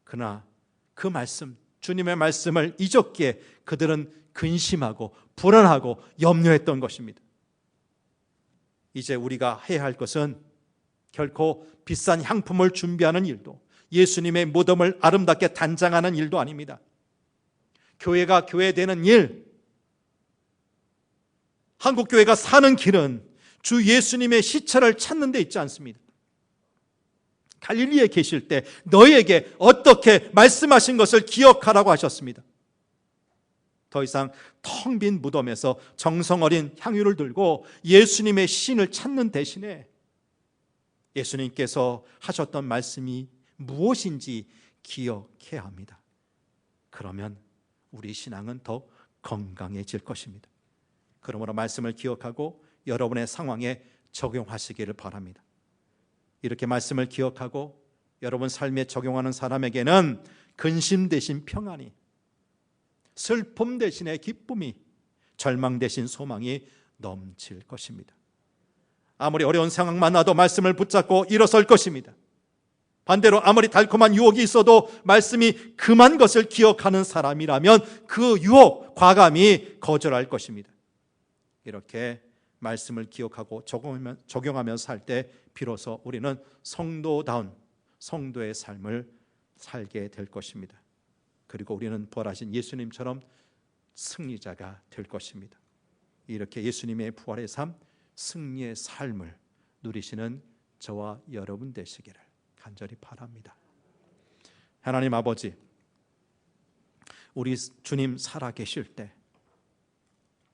그러나 그 말씀, 주님의 말씀을 잊었기에 그들은 근심하고 불안하고 염려했던 것입니다. 이제 우리가 해야 할 것은 결코 비싼 향품을 준비하는 일도, 예수님의 무덤을 아름답게 단장하는 일도 아닙니다. 교회가 교회되는 일, 한국교회가 사는 길은 주 예수님의 시체를 찾는 데 있지 않습니다. 갈릴리에 계실 때 너희에게 어떻게 말씀하신 것을 기억하라고 하셨습니다. 더 이상 텅 빈 무덤에서 정성 어린 향유를 들고 예수님의 시신을 찾는 대신에 예수님께서 하셨던 말씀이 무엇인지 기억해야 합니다. 그러면 우리 신앙은 더 건강해질 것입니다. 그러므로 말씀을 기억하고 여러분의 상황에 적용하시기를 바랍니다. 이렇게 말씀을 기억하고 여러분 삶에 적용하는 사람에게는 근심 대신 평안이, 슬픔 대신에 기쁨이, 절망 대신 소망이 넘칠 것입니다. 아무리 어려운 상황 만나도 말씀을 붙잡고 일어설 것입니다. 반대로 아무리 달콤한 유혹이 있어도 말씀이 금한 것을 기억하는 사람이라면 그 유혹, 과감히 거절할 것입니다. 이렇게 말씀을 기억하고 적용하며 살 때 비로소 우리는 성도다운 성도의 삶을 살게 될 것입니다. 그리고 우리는 부활하신 예수님처럼 승리자가 될 것입니다. 이렇게 예수님의 부활의 삶, 승리의 삶을 누리시는 저와 여러분 되시기를 간절히 바랍니다. 하나님 아버지, 우리 주님 살아계실 때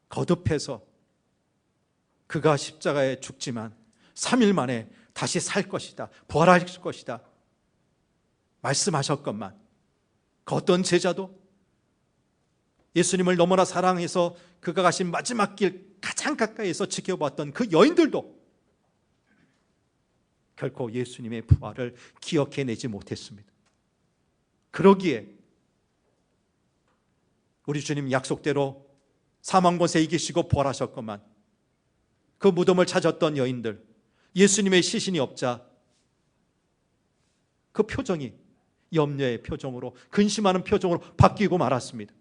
거듭해서 그가 십자가에 죽지만 3일 만에 다시 살 것이다, 부활할 것이다 말씀하셨건만, 그 어떤 제자도 예수님을 너무나 사랑해서 그가 가신 마지막 길 가장 가까이에서 지켜봤던 그 여인들도 결코 예수님의 부활을 기억해내지 못했습니다. 그러기에 우리 주님 약속대로 사망 권세 이기시고 부활하셨건만 그 무덤을 찾았던 여인들, 예수님의 시신이 없자 그 표정이 염려의 표정으로, 근심하는 표정으로 바뀌고 말았습니다.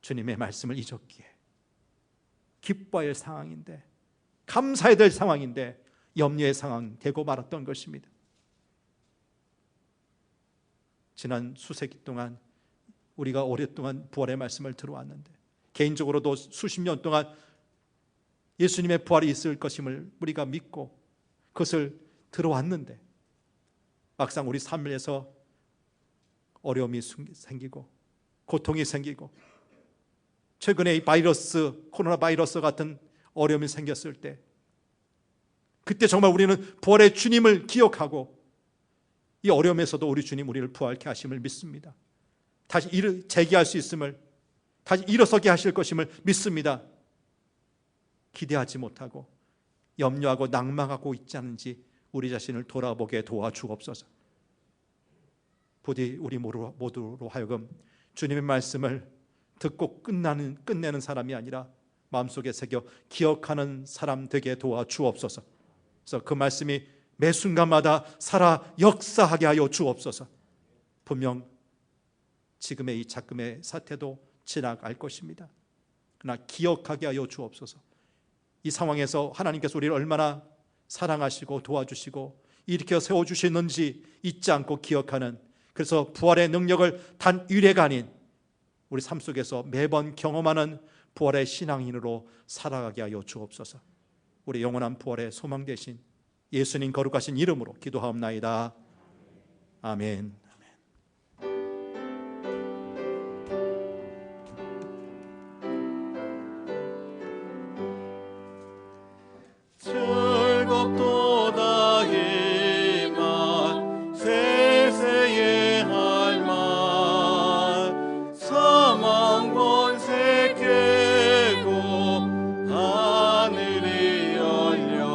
주님의 말씀을 잊었기에 기뻐할 상황인데, 감사해야 될 상황인데 염려의 상황 되고 말았던 것입니다. 지난 수세기 동안 우리가 오랫동안 부활의 말씀을 들어왔는데, 개인적으로도 수십 년 동안 예수님의 부활이 있을 것임을 우리가 믿고 그것을 들어왔는데 막상 우리 삶에서 어려움이 생기고 고통이 생기고 최근에 이 코로나 바이러스 같은 어려움이 생겼을 때, 그때 정말 우리는 부활의 주님을 기억하고 이 어려움에서도 우리 주님 우리를 부활케 하심을 믿습니다. 다시 재기할 수 있음을, 다시 일어서게 하실 것임을 믿습니다. 기대하지 못하고 염려하고 낭망하고 있지 않은지 우리 자신을 돌아보게 도와주옵소서. 부디 우리 모두로 하여금 주님의 말씀을 듣고 끝내는 사람이 아니라 마음속에 새겨 기억하는 사람 되게 도와주옵소서. 그래서 그 말씀이 매 순간마다 살아 역사하게 하여 주옵소서. 분명 지금의 이 작금의 사태도 지나갈 것입니다. 그러나 기억하게 하여 주옵소서. 이 상황에서 하나님께서 우리를 얼마나 사랑하시고 도와주시고 일으켜 세워주시는지 잊지 않고 기억하는, 그래서 부활의 능력을 단 유례가 아닌 우리 삶 속에서 매번 경험하는 부활의 신앙인으로 살아가게 하여 주옵소서. 우리 영원한 부활의 소망 되신 예수님 거룩하신 이름으로 기도하옵나이다. 아멘. 즐겁도다 이 말 세세의 할 말, 사망 권세 깨고 하늘이 열려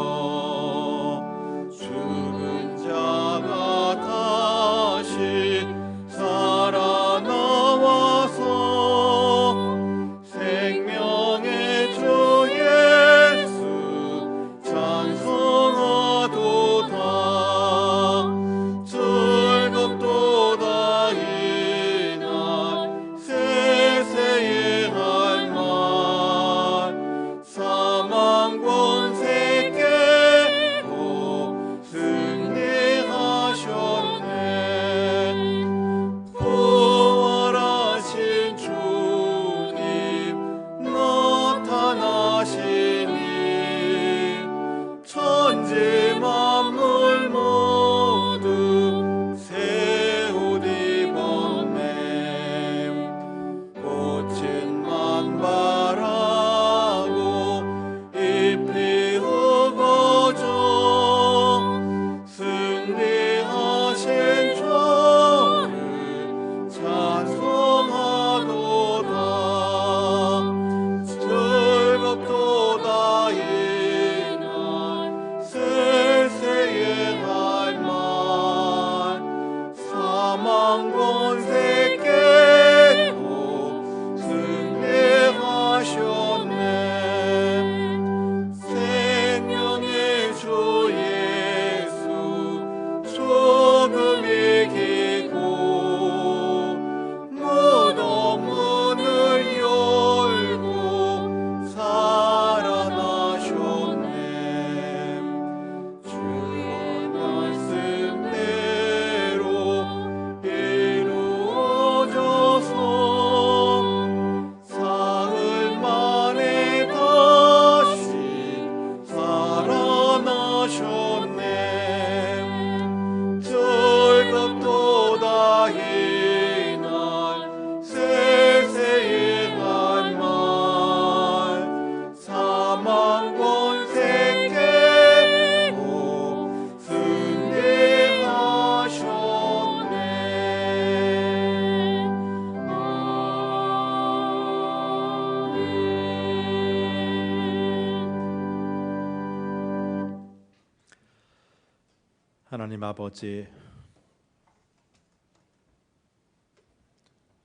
하나님 아버지,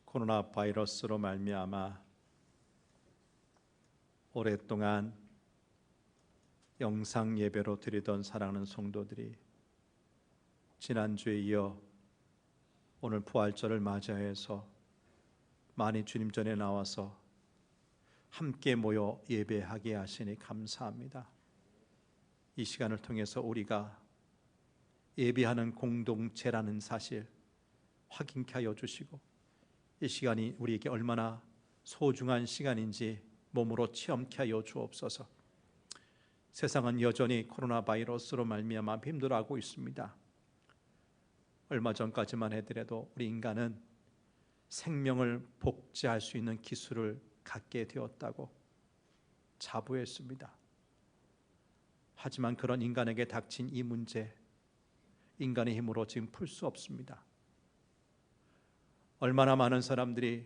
코로나 바이러스로 말미암아 오랫동안 영상 예배로 드리던 사랑하는 성도들이 지난주에 이어 오늘 부활절을 맞이해서 많이 주님 전에 나와서 함께 모여 예배하게 하시니 감사합니다. 이 시간을 통해서 우리가 예배하는 공동체라는 사실 확인케 하여 주시고, 이 시간이 우리에게 얼마나 소중한 시간인지 몸으로 체험케 하여 주옵소서. 세상은 여전히 코로나 바이러스로 말미암아 힘들어하고 있습니다. 얼마 전까지만 해더라도 우리 인간은 생명을 복제할 수 있는 기술을 갖게 되었다고 자부했습니다. 하지만 그런 인간에게 닥친 이 문제, 인간의 힘으로 지금 풀 수 없습니다. 얼마나 많은 사람들이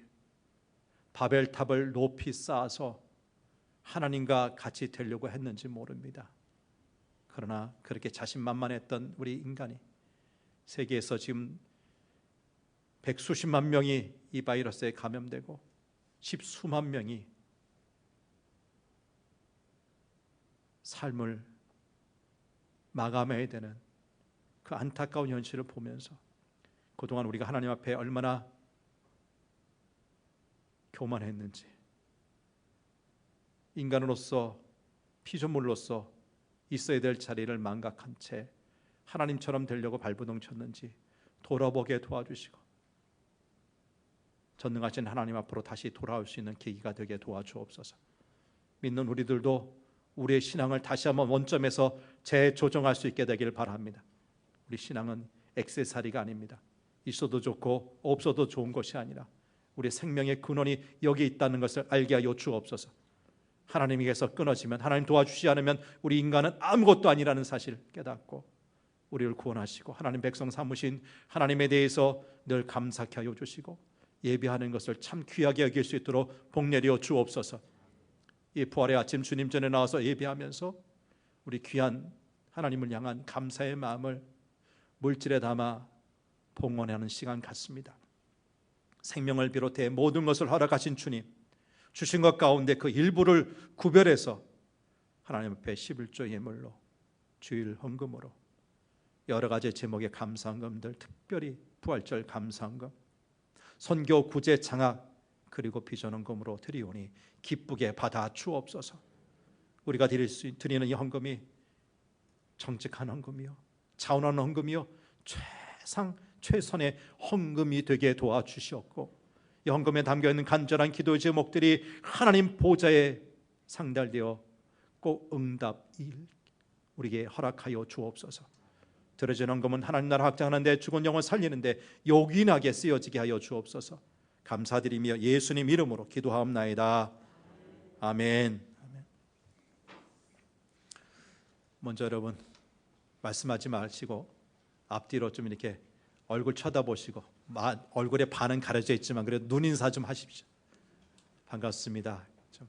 바벨탑을 높이 쌓아서 하나님과 같이 되려고 했는지 모릅니다. 그러나 그렇게 자신만만했던 우리 인간이 세계에서 지금 백수십만 명이 이 바이러스에 감염되고 십수만 명이 삶을 마감해야 되는 그 안타까운 현실을 보면서 그동안 우리가 하나님 앞에 얼마나 교만했는지, 인간으로서 피조물로서 있어야 될 자리를 망각한 채 하나님처럼 되려고 발버둥 쳤는지 돌아보게 도와주시고, 전능하신 하나님 앞으로 다시 돌아올 수 있는 계기가 되게 도와주옵소서. 믿는 우리들도 우리의 신앙을 다시 한번 원점에서 재조정할 수 있게 되기를 바랍니다. 우리 신앙은 액세서리가 아닙니다. 있어도 좋고 없어도 좋은 것이 아니라 우리 생명의 근원이 여기 있다는 것을 알게 하여 주옵소서. 하나님께서 끊어지면, 하나님 도와주시지 않으면 우리 인간은 아무것도 아니라는 사실 깨닫고 우리를 구원하시고 하나님 백성 삼으신 하나님에 대해서 늘 감사케 하여 주시고 예배하는 것을 참 귀하게 여길 수 있도록 복내려 주옵소서. 이 부활의 아침 주님 전에 나와서 예배하면서 우리 귀한 하나님을 향한 감사의 마음을 물질에 담아 봉헌하는 시간 같습니다. 생명을 비롯해 모든 것을 허락하신 주님, 주신 것 가운데 그 일부를 구별해서 하나님 앞에 11조 예물로, 주일 헌금으로, 여러 가지 제목의 감사헌금들, 특별히 부활절 감사헌금, 선교 구제 장학, 그리고 비전헌금으로 드리오니 기쁘게 받아 주옵소서. 우리가 드리는 이 헌금이 정직한 헌금이요, 자원하는 헌금이요, 최선의 헌금이 되게 도와주시옵고, 이 헌금에 담겨있는 간절한 기도의 제목들이 하나님 보좌에 상달되어 꼭 응답이 우리에게 허락하여 주옵소서. 드려진 헌금은 하나님 나라 확장하는 데, 죽은 영혼 살리는 데 요긴하게 쓰여지게 하여 주옵소서. 감사드리며 예수님 이름으로 기도하옵나이다. 아멘. 먼저 여러분, 말씀하지 마시고 앞뒤로 좀 이렇게 얼굴 쳐다보시고, 얼굴에 반은 가려져 있지만 그래도 눈인사 좀 하십시오. 반갑습니다. 좀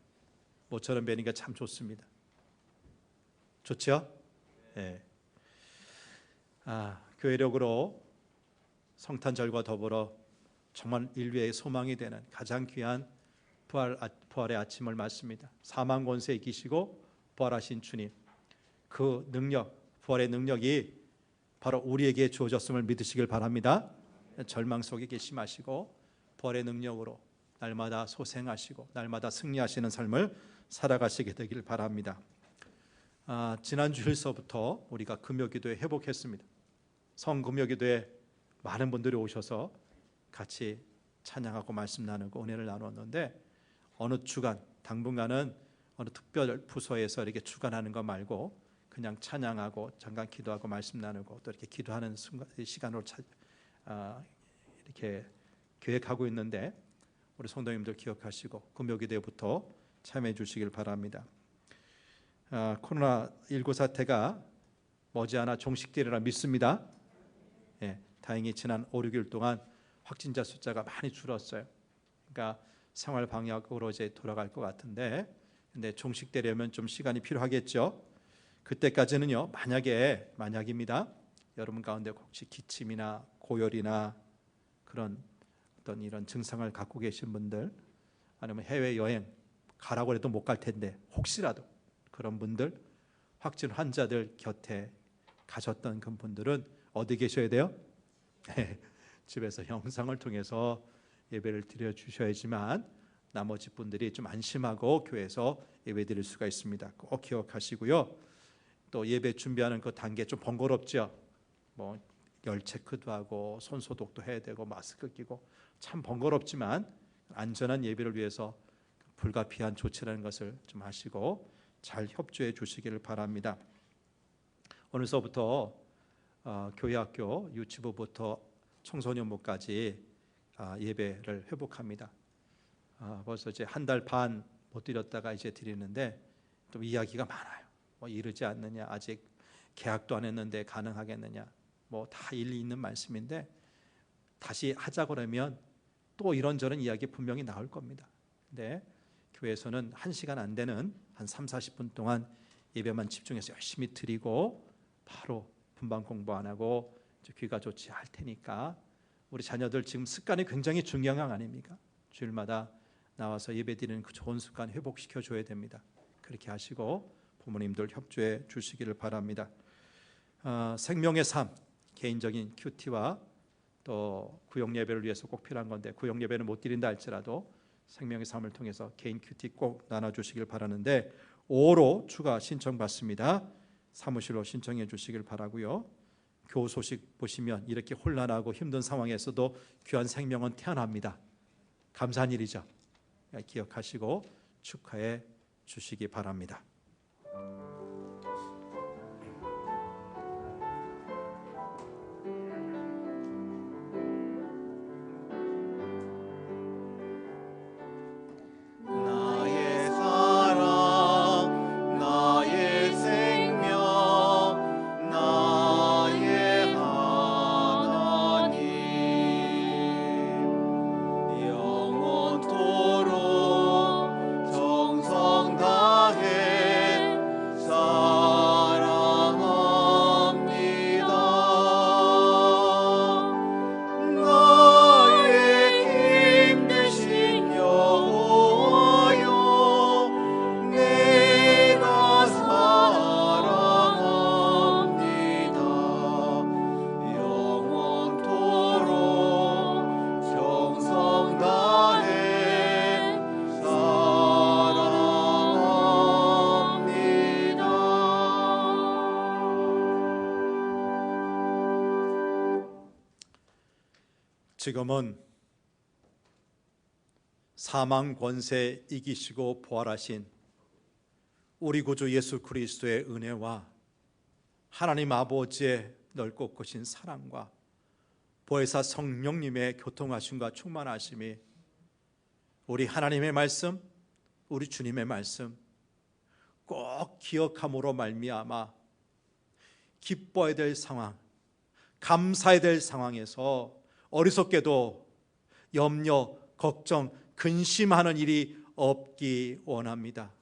모처럼 뵈니까 참 좋습니다. 좋죠? 네. 교회력으로 성탄절과 더불어 정말 인류의 소망이 되는 가장 귀한 부활의 아침을 맞습니다. 사망 권세에 이기시고 부활하신 주님, 그 능력, 부활의 능력이 바로 우리에게 주어졌음을 믿으시길 바랍니다. 절망 속에 계시 마시고 부활의 능력으로 날마다 소생하시고 날마다 승리하시는 삶을 살아가시게 되길 바랍니다. 지난 주일서부터 우리가 금요기도회 회복했습니다. 성금요기도회 많은 분들이 오셔서 같이 찬양하고 말씀 나누고 은혜를 나눴는데, 어느 주간, 당분간은 어느 특별 부서에서 이렇게 주관하는 거 말고 그냥 찬양하고 잠깐 기도하고 말씀 나누고 또 이렇게 기도하는 시간으로 이렇게 계획하고 있는데, 우리 성도님들 기억하시고 금요기도회부터 참여해 주시길 바랍니다. 코로나19 사태가 머지않아 종식되리라 믿습니다. 다행히 지난 5, 6일 동안 확진자 숫자가 많이 줄었어요. 그러니까 생활 방역으로 이제 돌아갈 것 같은데, 근데 종식되려면 좀 시간이 필요하겠죠. 그때까지는요, 만약입니다, 여러분 가운데 혹시 기침이나 고열이나 그런 어떤 이런 증상을 갖고 계신 분들, 아니면 해외여행 가라고 해도 못 갈 텐데 혹시라도 그런 분들, 확진 환자들 곁에 가셨던 그 분들은 어디 계셔야 돼요? 집에서 영상을 통해서 예배를 드려 주셔야지만 나머지 분들이 좀 안심하고 교회에서 예배 드릴 수가 있습니다. 꼭 기억하시고요. 또 예배 준비하는 그 단계 좀 번거롭죠. 뭐 열 체크도 하고 손 소독도 해야 되고 마스크 끼고 참 번거롭지만 안전한 예배를 위해서 불가피한 조치라는 것을 좀 아시고 잘 협조해 주시기를 바랍니다. 오늘서부터 교회 학교 유치부부터 청소년부까지 예배를 회복합니다. 벌써 이제 한 달 반 못 드렸다가 이제 드리는데 또 이야기가 많아요. 뭐 이르지 않느냐, 아직 계약도 안 했는데 가능하겠느냐, 뭐 다 일리 있는 말씀인데 다시 하자 그러면 또 이런저런 이야기 분명히 나올 겁니다. 근데 교회에서는 1시간 안 되는 한 30-40분 동안 예배만 집중해서 열심히 드리고 바로 분방 공부 안 하고 귀가 좋지 할 테니까 우리 자녀들 지금 습관이 굉장히 중요한 거 아닙니까? 주일마다 나와서 예배 드리는 그 좋은 습관 회복시켜 줘야 됩니다. 그렇게 하시고 부모님들 협조해 주시기를 바랍니다. 생명의 삶, 개인적인 큐티와 또 구역 예배를 위해서 꼭 필요한 건데 구역 예배는 못 드린다 할지라도 생명의 삶을 통해서 개인 큐티 꼭 나눠주시길 바라는데 5로 추가 신청받습니다. 사무실로 신청해 주시길 바라고요. 교우 소식 보시면 이렇게 혼란하고 힘든 상황에서도 귀한 생명은 태어납니다. 감사한 일이죠. 기억하시고 축하해 주시기 바랍니다. 나의 사랑, 나의 생명, 나의 하나님, 영원토록 정성 다해 사랑합니다. 나의 힘 되신 여호와여, 내가 사랑합니다. 영원토록 정성 다해 사랑합니다. 지금은 사망 권세 이기시고 부활하신 우리 구주 예수 그리스도의 은혜와 하나님 아버지의 넓고 크신 사랑과 보혜사 성령님의 교통하심과 충만하심이 우리 하나님의 말씀, 우리 주님의 말씀 꼭 기억함으로 말미암아 기뻐야 될 상황, 감사해야 될 상황에서 어리석게도 염려, 걱정, 근심하는 일이 없기 원합니다.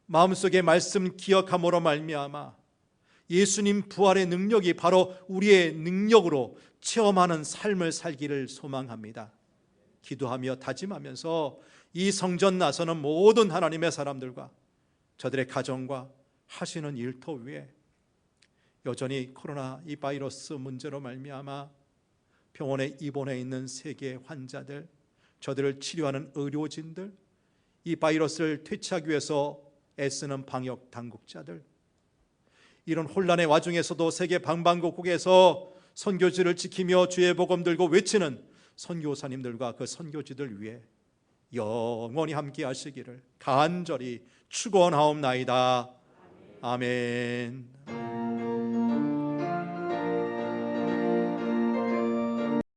마음속에 말씀 기억함으로 말미암아 예수님 부활의 능력이 바로 우리의 능력으로 체험하는 삶을 살기를 소망합니다. 기도하며 다짐하면서 이 성전 나서는 모든 하나님의 사람들과 저들의 가정과 하시는 일터 위에 여전히 코로나 이 바이러스 문제로 말미암아 병원에 입원해 있는 세계 환자들, 저들을 치료하는 의료진들, 이 바이러스를 퇴치하기 위해서 애쓰는 방역 당국자들, 이런 혼란의 와중에서도 세계 방방곡곡에서 선교지를 지키며 주의 복음 들고 외치는 선교사님들과 그 선교지들 위해 영원히 함께 하시기를 간절히 축원하옵나이다. 아멘.